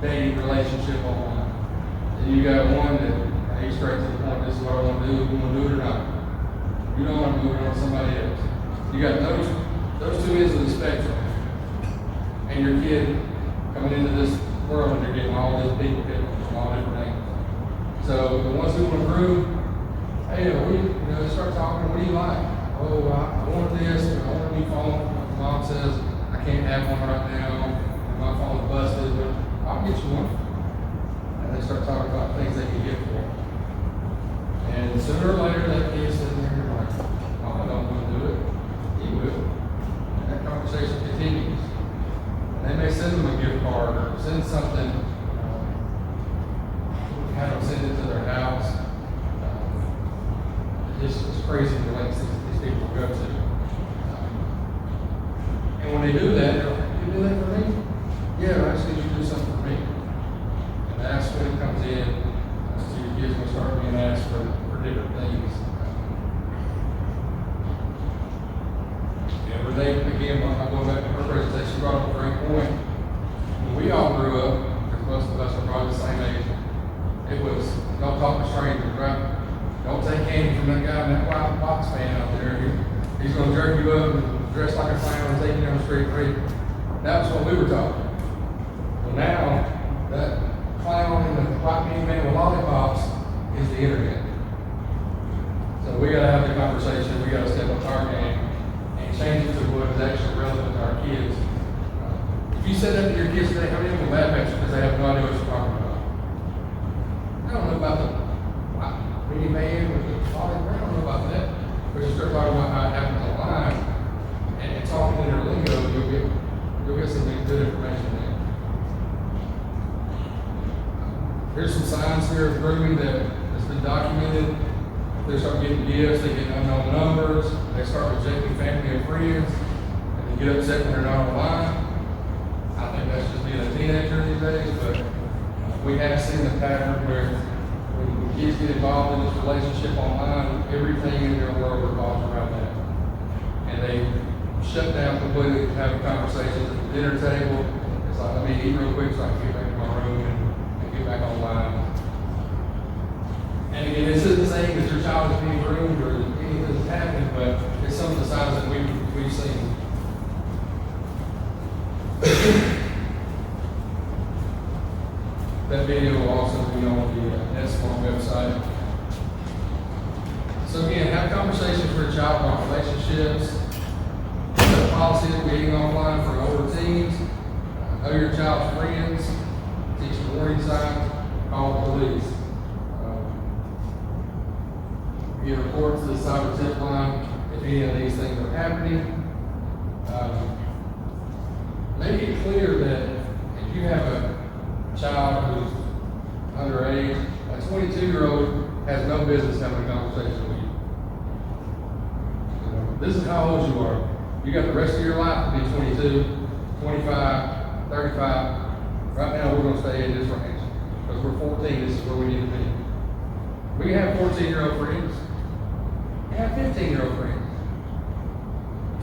dating relationship online. And you got one that he's straight to the point, this is what I want to do, you want to do it or not. You don't want to move it on somebody else. You got those 2 ends of the spectrum. And your kid coming into this world and they're getting all these people from all different angles. So the ones who want to groom, hey, they start talking, what do you like? Oh, I want this, I want a new phone. My mom says, I can't have one right now. My phone's busted, but I'll get you one. And they start talking about things they can get for them. And sooner or later, that kid's sitting there like, oh, I don't want to do it. He will. And that conversation continues. And they may send them a gift card or send something, have them send it to their house. It's crazy the lengths these people go to. And when they do that, they're like, you do that for me? Yeah, I just need you to do something for me. And that's when it comes in. So your kids will start being asked for different things. And Renee, again, I'm going back to her presentation, she brought up a great point. When we all grew up, because most of us are probably the same age, it was, don't talk to strangers, right? Don't take candy from that guy in that white box fan out there. He's going to jerk you up and dress like a clown and take you down the street free. That was what we were taught. Well, now, that clown and the white man with lollipops is the internet. So we got to have the conversation. We got to step up our game and change it to what is actually relevant to our kids. If you said that to your kids today, how many of them will laugh at you because they have no idea what you're talking about? I don't know about the minivan with the father. I don't know about that. But you start talking about how it happens online and talking in their lingo, you'll get some good information there. Here's some signs here of grooming that's been documented. They start getting gifts, they get unknown numbers, they start rejecting family and friends, and they get upset when they're not online. I think that's just being a teenager these days, but we have seen the pattern where when kids get involved in this relationship online, everything in their world revolves around that. And they shut down completely, have a conversation at the dinner table. It's like, let me eat real quick so I can get back to my room and get back online. And again, this isn't saying that your child is being groomed or anything that's happening, but it's some of the signs that we've seen. That video will also be on the NetSmart website. So again, have conversations with your child about relationships. Set a policy of being offline for older teens. Know your child's friends. Teach them warning signs. Call the police. Give reports to the cyber tip line if any of these things are happening. Make it clear that if you have a child who's underage, a 22-year-old has no business having a conversation with you. This is how old you are. You got the rest of your life to be 22, 25, 35. Right now we're going to stay in this range. Because we're 14, this is where we need to be. We can have 14-year-old friends. We have 15-year-old friends.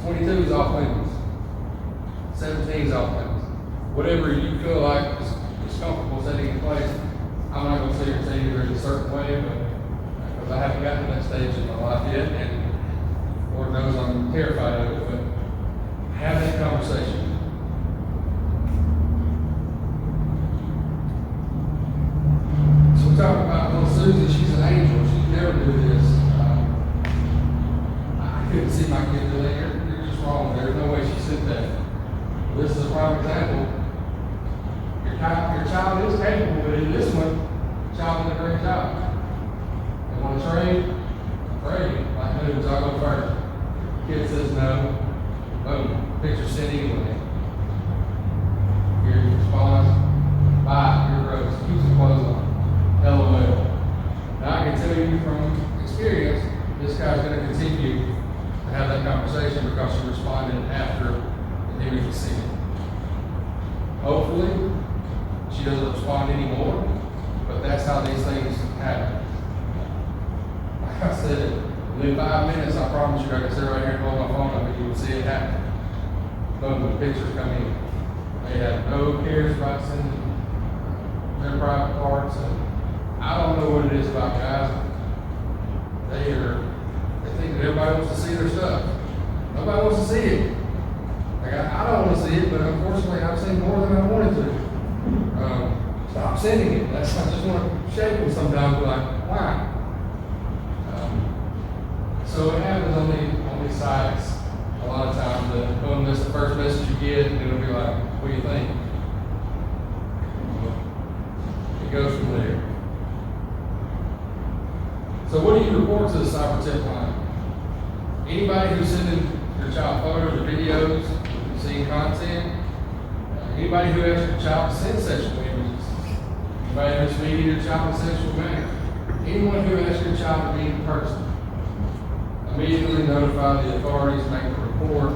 22 is off limits. 17 is off limits. Whatever you feel like is comfortable setting in place. I'm not going to sit here and say there's a certain way, but because I haven't gotten to that stage in my life yet, and Lord knows I'm terrified of it, but have that conversation. So we talk about little Susie, she's an angel, she'd never do this. I couldn't see my kid do that. You're just wrong. There's no way she said that. This is a prime example. Your child is capable, but in this one, the child did a great job. They want to trade? Trade. Like moves, I'll go first. Kid says no. Boom. Picture sent anyway. Here he responds. Bye. You're gross. Keep some clothes on. LOL. Now I can tell you from experience, this guy's going to continue to have that conversation because she responded after the image was seen. Hopefully, she doesn't respond anymore, but that's how these things happen. Like I said, within 5 minutes, I promise you, I can sit right here and hold my phone up and you will see it happen. Boom, the pictures come in. They have no cares about sending their private parts. And I don't know what it is about guys. They think that everybody wants to see their stuff. Nobody wants to see it. Like I don't want to see it, but unfortunately, I've seen more than I wanted to. Stop sending it. I just want to shake them sometimes, like, why? So it happens on these sites a lot of times that, boom, that's the first message you get, and it'll be like, what do you think? It goes from there. So what do you report to the cyber tip line? Anybody who's sending their child photos or videos, seeing content, anybody who asks your child to send sexual images, anybody who's feeding your child in a sexual manner, anyone who asks your child to be in person, immediately notify the authorities, make a report.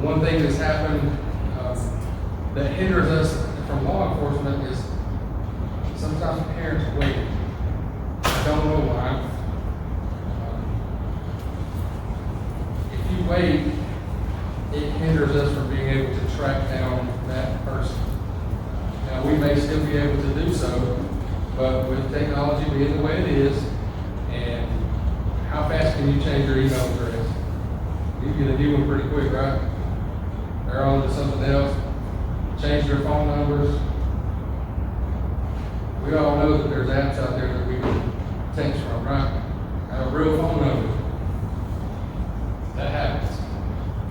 One thing that's happened that hinders us from law enforcement is sometimes parents wait. I don't know why. If you wait, it hinders us from being able to track down that person. Now, we may still be able to do so, but with technology being the way it is, and how fast can you change your email address? You get a new one pretty quick, right? They're on to something else. Change their phone numbers. We all know that there's apps out there that we can text from, right? Have a real phone number. That happens.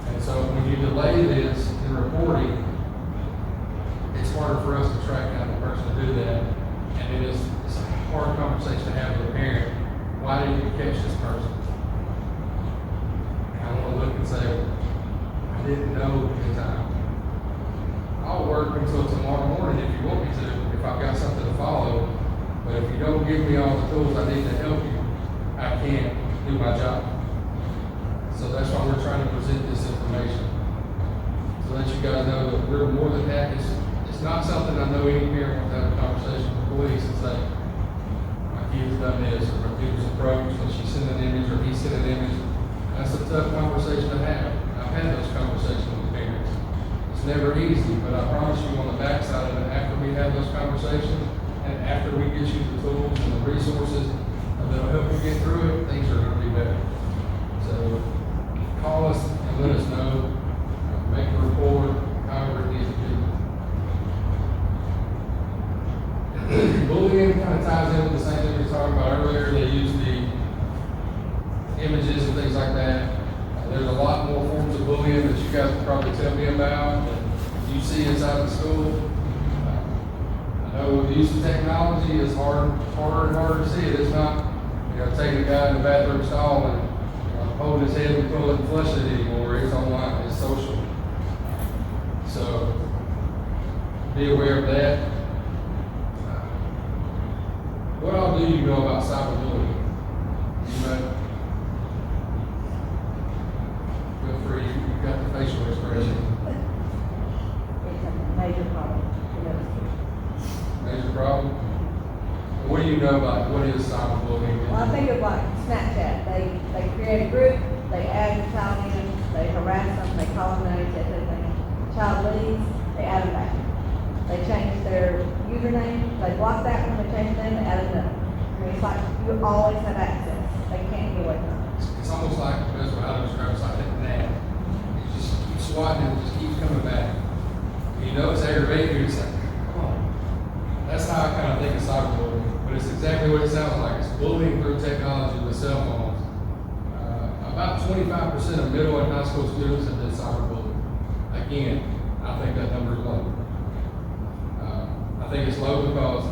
And so when you delay this in reporting, it's harder for us to track down the person to do that. And it's a hard conversation to have with a parent. Why didn't you catch this person? And I want to look and say, I didn't know in time. I'll work until tomorrow morning if you want me to, if I've got something to follow. But if you don't give me all the tools I need to help you, I can't do my job. So that's why we're trying to present this information. To let you guys know that we're more than happy. It's not something I know any parent wants to have a conversation with the police and say, my kid's done this, or my kid was approached, and she sent an image, or he sent an image. That's a tough conversation to have. I've had those conversations with parents. It's never easy, but I promise you on the backside of it, after we have those conversations, and after we get you the tools and the resources that'll help you get through it, things are going to be better. So call us and let us know, make a report, however it needs to be. Bullying kind of ties in with the same thing we were talking about earlier. They use the images and things like that. There's a lot more forms of bullying that you guys can probably tell me about that you see inside the school. I know the use of technology is harder and harder to see it. It's not, taking a guy in the bathroom stall and holding his head and pulling and flushing it anymore. It's online, it's social. So be aware of that. What all do you know about cyberbullying? Anybody? Feel free, you've got the facial expression. It's a major problem for those kids. Major problem? What do you know about what is cyberbullying? Well, I think of like Snapchat. They create a group, they add the child in, they harass them, they call them names, they say things. The child leaves, they add them back. They change their username, they block that one, they change them, they add another. I mean, it's like you always have access. They can't get away from it. It's almost like, the best way I describe it, it's like that gnat. You just keep swatting it, it just keeps coming back. And you know it's aggravating you, it's like, come on. That's how I kind of think of cyberbullying. But it's exactly what it sounds like. It's bullying through technology with cell phones. About 25% of middle and high school students have been cyberbullied. Again, I think that number is low. I think it's low because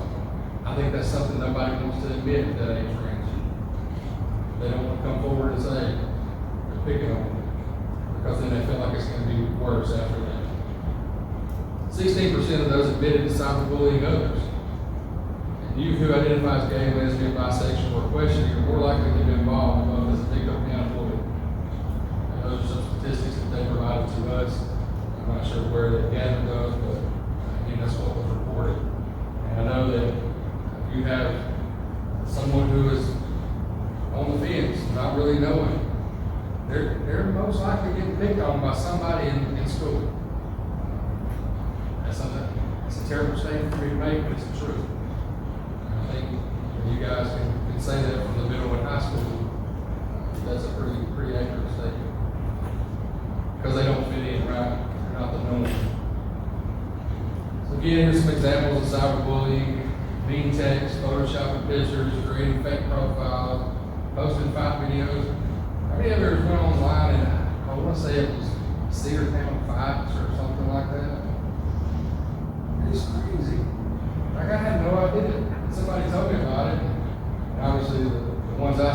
I think that's something nobody wants to admit at that age range. They don't want to come forward and say they're picking on them because then they feel like it's going to be worse after that. 16% of those admitted to cyberbullying others. You who identify as gay, lesbian, bisexual, or questioning are more likely to be involved both as a victim and a bully. And those are some statistics that they provided to us. I'm not sure where they gathered those, but again, that's what was reported. And I know that if you have someone who is on the fence, not really knowing, they're most likely getting picked on by somebody in school. That's a terrible statement for me to make, but it's the truth. I think you guys can say that from the middle and high school. That's a pretty accurate statement. Because they don't fit in, right? They're not the norm. So again, here's some examples of cyberbullying. Mean text, photoshopping pictures, creating fake profiles, posting fight videos. How many of you went online and I want to say it was Cedartown Fights or something like that? It's crazy. Like I had no idea. Somebody told me about it. And obviously the ones I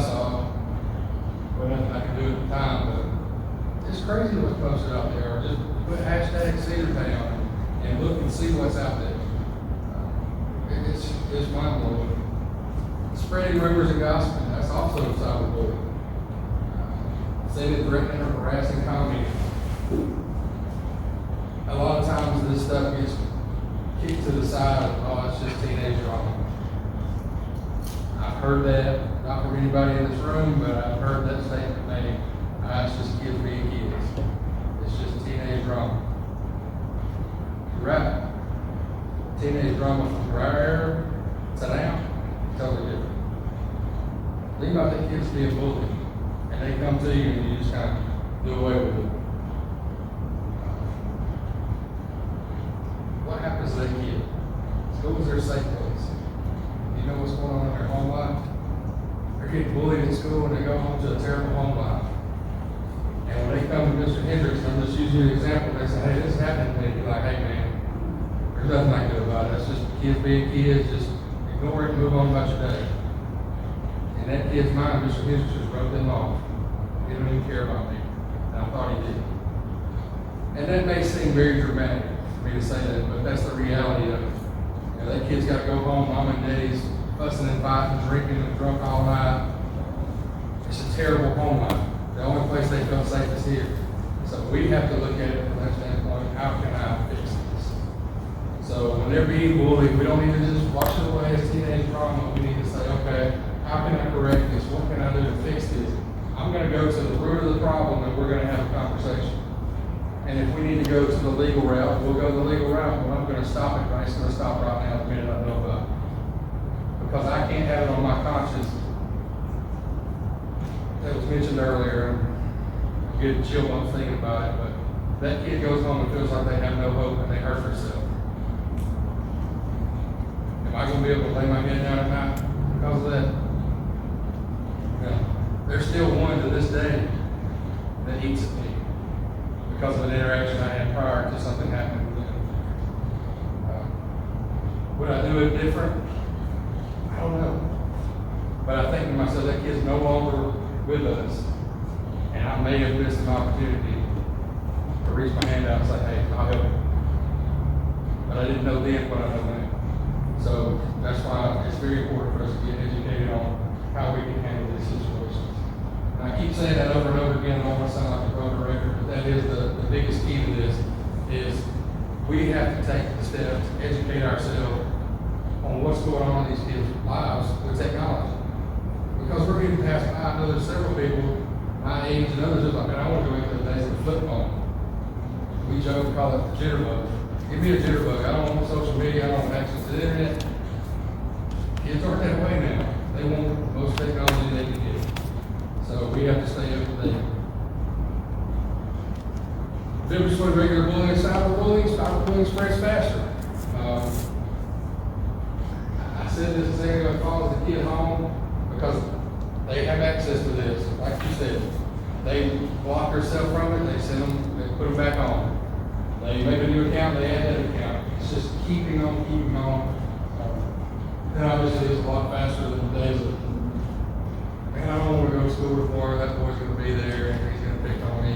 what's posted out there, or just put hashtag Cedartown and look and see what's out there. It's mind blowing. Spreading rumors and gossiping, that's also cyberbullying. Sending, threatening, or harassing comments. A lot of times this stuff gets kicked to the side of, oh, it's just teenage drama. I've heard that, not from anybody in this room, but I've heard that statement made. It's just kids being kids. It's just teenage drama. You're right. Teenage drama from our era to now, totally different. Think about the kids being bullied, and they come to you and you just kind of do away with it. What happens to that kid? School is their safe place. You know what's going on in their home life? They're getting bullied in school and they go home to a terrible home life. And when they come to Mr. Hendricks, I'm just using an example, they say, hey, this is happening to me. You're like, hey man, there's nothing I can do about it. That's just kids being kids, just ignore it and move on about your day. In that kid's mind, Mr. Hendricks just wrote them off. He don't even care about me. And I thought he did. And that may seem very dramatic for me to say that, but that's the reality of it. You know, that kid's got to go home, mom and daddy's fussing and fighting, drinking and drunk all night. It's a terrible home life. The only place they feel safe is here. So we have to look at it from that standpoint. How can I fix this? So when they're being bullied, we don't need to just wash it away as teenage drama. We need to say, okay, how can I correct this? What can I do to fix this? I'm going to go to the root of the problem and we're going to have a conversation. And if we need to go to the legal route, we'll go the legal route. But I'm going to stop it, but it's going to stop right now the minute I know about it. Because I can't have it on my conscience. That was mentioned earlier. I'm getting chill on thinking about it, but that kid goes home and feels like they have no hope and they hurt themselves. Am I going to be able to lay my head down at night because of that? No. There's still one to this day that eats at me because of an interaction I had prior to something happening with them. Would I do it different? I don't know. But I think to myself, that kid's no longer with us. And I may have missed an opportunity to reach my hand out and say, hey, I'll help you. But I didn't know then what I know now. So that's why it's very important for us to get educated on how we can handle these situations. And I keep saying that over and over again, I don't want to sound like a broken record, but that is the biggest key to this, is we have to take the steps to educate ourselves on what's going on in these kids' lives with technology. Because we're getting past by, I know there's several people my age and others are like, man, I want to go back to the days of the flip phone. We joke, call it the jitterbug. Give me a jitterbug. I don't want social media, I don't want access to the internet. Kids aren't that way now. They want the most technology they can get. So we have to stay up to date. The difference between regular bullying and cyberbullying spreads faster. I said this a second ago, follows the kid home because they have access to this. Like you said, they block themselves from it, they send them, they put them back on. They make a new account, they add that account. It's just keeping on. And obviously it's a lot faster than the days of, man, I don't want to go to school tomorrow, that boy's going to be there and he's going to pick on me,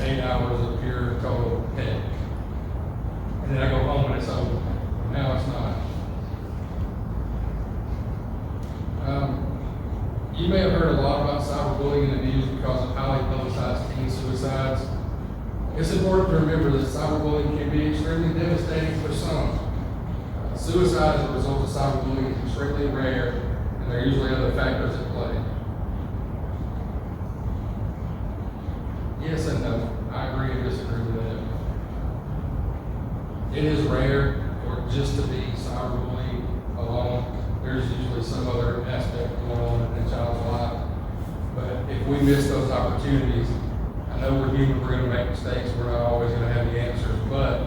8 hours of pure total head. And then I go home and it's over. Now it's not. You may have heard a lot about cyberbullying in the news because of highly publicized teen suicides. It's important to remember that cyberbullying can be extremely devastating for some. Suicide as a result of cyberbullying is extremely rare, and there are usually other factors at play. Yes and no. I agree and disagree with that. It is rare for just to be cyberbullying alone. There's usually some other aspect going on in a child's life. But if we miss those opportunities, I know we're human, we're going to make mistakes, we're not always going to have the answers, but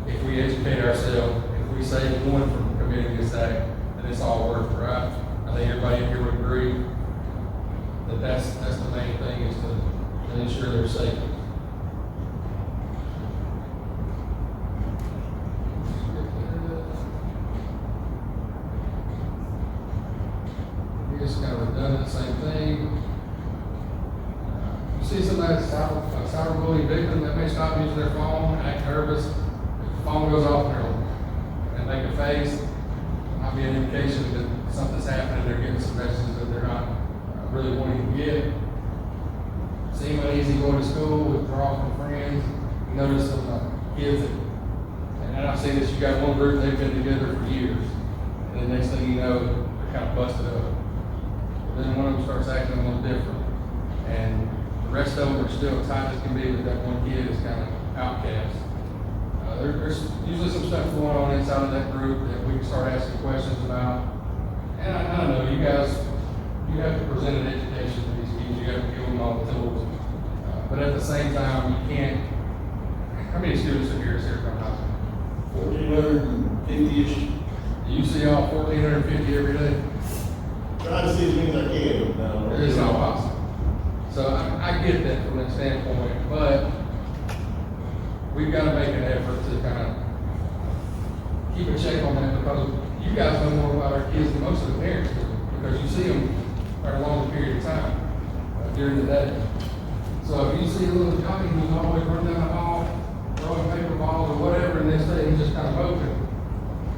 if we educate ourselves, if we save one from committing this act, then it's all worth it, right? I think everybody here would agree that that's the main thing, is to ensure their safety. It's kind of redundant, same thing. You see somebody cyberbullying victim that may stop using their phone, act nervous, if the phone goes off and make a face, it might be an indication that something's happening, they're getting some messages that they're not really wanting to get. Seem uneasy going to school, withdrawal from friends. You notice some kids that, and I've seen this, you got one group, they've been together for years, and then next thing you know, they're kind of busted up. But then one of them starts acting a little different, and the rest of them are still tight as can be, but that one kid is kind of outcast. There's usually some stuff going on inside of that group that we can start asking questions about. And I know you guys, you have to present an education to these kids, you have to give them all the tools. But at the same time, you can't, how many students are here at Sarah High School? 1,450-ish. You see all 1,450 every day? Try to see as many as I can, but no. It's not possible. So I get that from that standpoint, but we've got to make an effort to kind of keep a check on that, because you guys know more about our kids than most of the parents do, because you see them for a longer period of time during the day. So if you see a little jockey who's always running down the hall, throwing paper balls or whatever, and this day he's just kind of moping,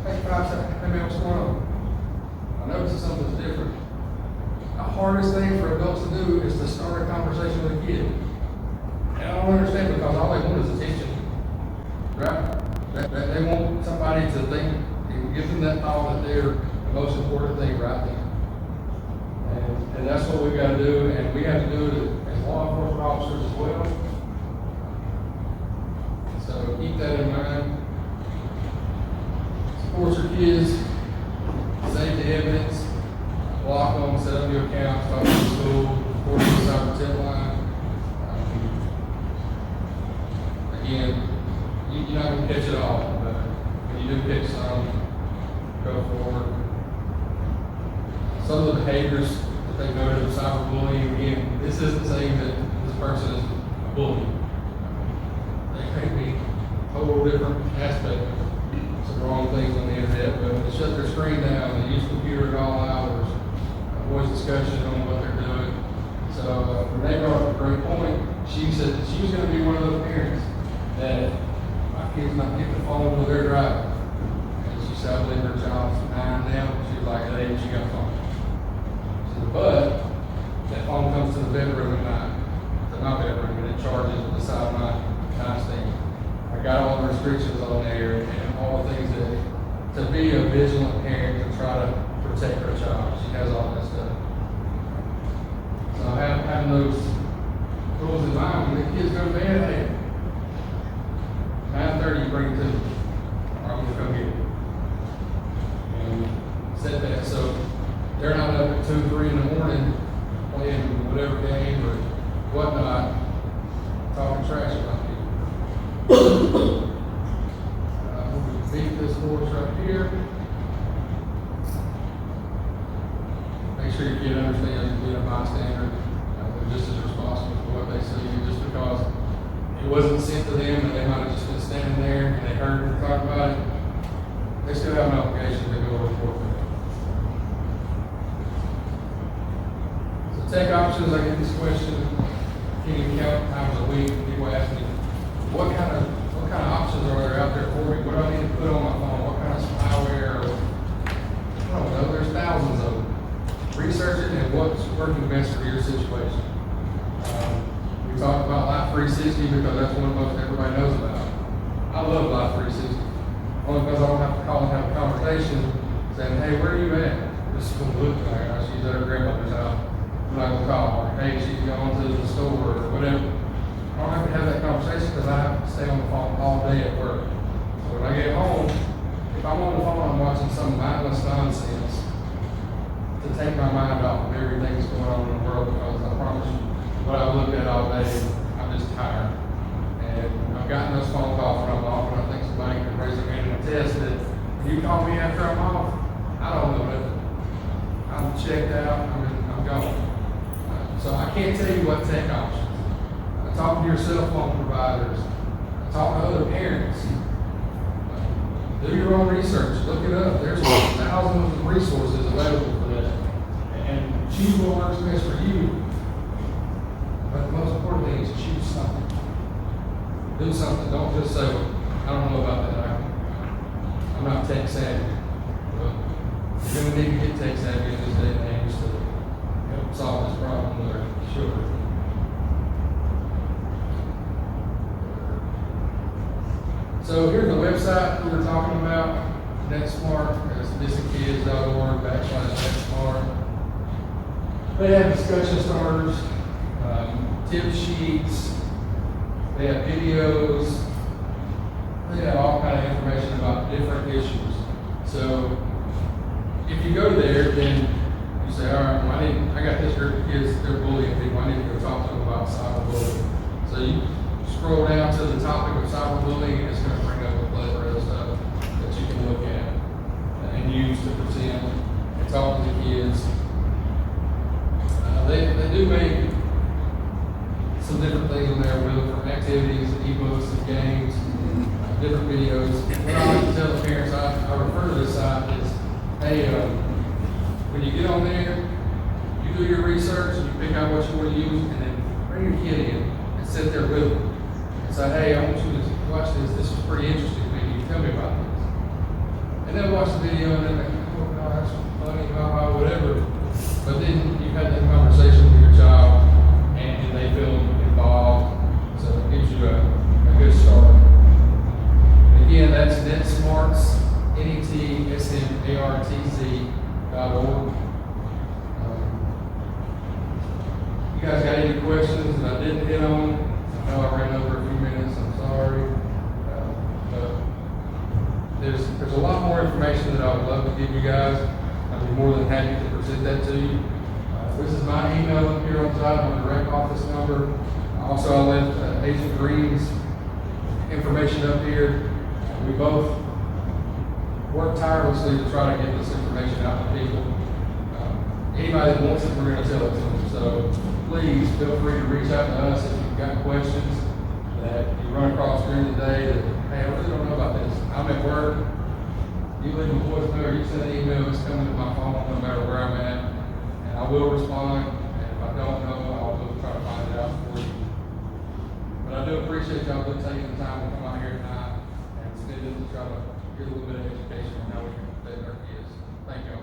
take 5 seconds, hey man, what's going on? I notice something's different. The hardest thing for adults to do is to start a conversation with a kid. And I don't understand, because all they want is attention. Right? They want somebody to think and give them that thought that they're the most important thing right there. And that's what we've got to do, and we have to do it as law enforcement officers as well. So keep that in mind. Support your kids, save the evidence, block them, set up new accounts, talk to the school, report to the cyber tip line. Again, you're not going to catch it all, but when you do catch some, go forward. Some of the behaviors that they noted of cyberbullying, again, this isn't saying that this person is a bully. They may be a total different aspect of some wrong things on the internet, but they shut their screen down, they use computers at all hours, voice discussion on what they're doing. So Renee brought up a great point. She said that she was going to be one of those parents that my kids not get the phone while they're driving. And she said, I believe her child's 9 now. She was like, at 8, she got a phone. She said, but that phone comes to the bedroom at night, to my bedroom, and it charges beside my nightstand. I got all the restrictions on there and all the things that, to be a vigilant parent to try to protect her child. She has all that stuff. So having those rules in mind, when the kids go to bed, hey, 9:30, you bring it to them, or I'm gonna come get it. And set that so they're not up at 2, 3 in the morning playing whatever game or whatnot, talking trash about people. We'll beat this horse right here. Make sure your kid understands being a bystander. They're just as responsible for what they see, just because it wasn't sent to them and they might have just been standing there and they heard them talk about it. They still have an obligation to go report it. So tech options, I get this question, can you count times a week? People ask me, what kind of options are there out there for me? What do I need to put on my phone? What kind of spyware? I don't know, there's thousands of them. Research it and what's working best for your situation. We talked about Life 360 because that's one most everybody knows about. I love Life 360. Only because I don't have to call and have a conversation saying, hey, where are you at? This is going to look like she's at her grandmother's house. I'm not going to call her. Hey, she's going to the store or whatever. I don't have to have that conversation because I have to stay on the phone all day at work. So when I get home, if I'm on the phone, I'm watching some mindless nonsense to take my mind off of everything that's going on in the world, because I promise you, what I've looked at all day, I'm just tired. And I've gotten those phone calls when I'm off, and I think somebody can raise their hand and attest that when you call me after I'm off, I don't know nothing. I'm checked out, I'm gone. So I can't tell you what tech options. I talk to your cell phone providers. I talk to other parents. Do your own research, look it up. There's thousands of resources available for that. And choose what works best for you. But the most important thing is choose something. do something. Don't just say, well, I don't know about that. I'm not tech savvy. Well, you're going to need to get tech savvy in this day and age to help solve this problem with our children. So here's the website we were talking about, NetSmart. It's missingkids.org/NetSmart. They have discussion starters, tip sheets, they have videos, they have all kind of information about different issues. So if you go there, then you say, all right, well, I got this group of kids, they're bullying people, I need to go talk to them about cyberbullying. So you scroll down to the topic of cyberbullying, and it's going to bring up a plethora of stuff that you can look at and use to present and talk to the kids. They do make some different things on there, whether from activities, ebooks, and games, different videos. What I like to tell the parents, I refer to this site as, hey, when you get on there, you do your research, you pick out what you want to use, and then bring your kid in and sit there with them and say, hey, I want you to watch this. This is pretty interesting to me. Can you tell me about this? And they'll watch the video and they're like, oh, no, that's funny, whatever. But then you've had that conversation with your child and they feel involved. So it gives you a good start. And again, that's NetSmarts, NETSMARTZ.org. You guys got any questions that I didn't hit on? I know I ran over a few minutes, I'm sorry. But there's a lot more information that I would love to give you guys. I'd be more than happy to present that to you. This is my email up here on top, my direct office number. Also, I left Agent Green's information up here. We both work tirelessly to try to get this information out to people. Anybody that wants it, we're going to tell it to them. So please feel free to reach out to us if you've got questions that you run across during the day that, hey, I really don't know about this. I'm at work. You leave a voicemail or you send an email, it's coming to my phone no matter where I'm at. And I will respond. And if I don't know, I'll go try to find it out for you. But I do appreciate y'all taking the time to come out here tonight and spend it to try to get a little bit of education on how we can protect our kids. Thank y'all.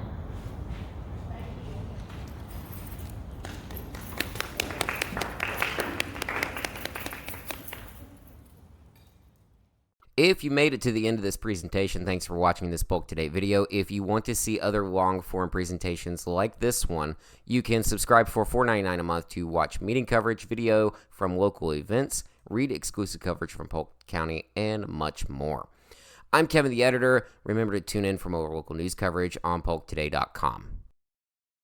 If you made it to the end of this presentation, thanks for watching this bulk to date video. If you want to see other long form presentations like this one, you can subscribe for $4.99 a month to watch meeting coverage, video from local events, read exclusive coverage from Polk County, and much more. I'm Kevin, the editor. Remember to tune in for more local news coverage on polktoday.com.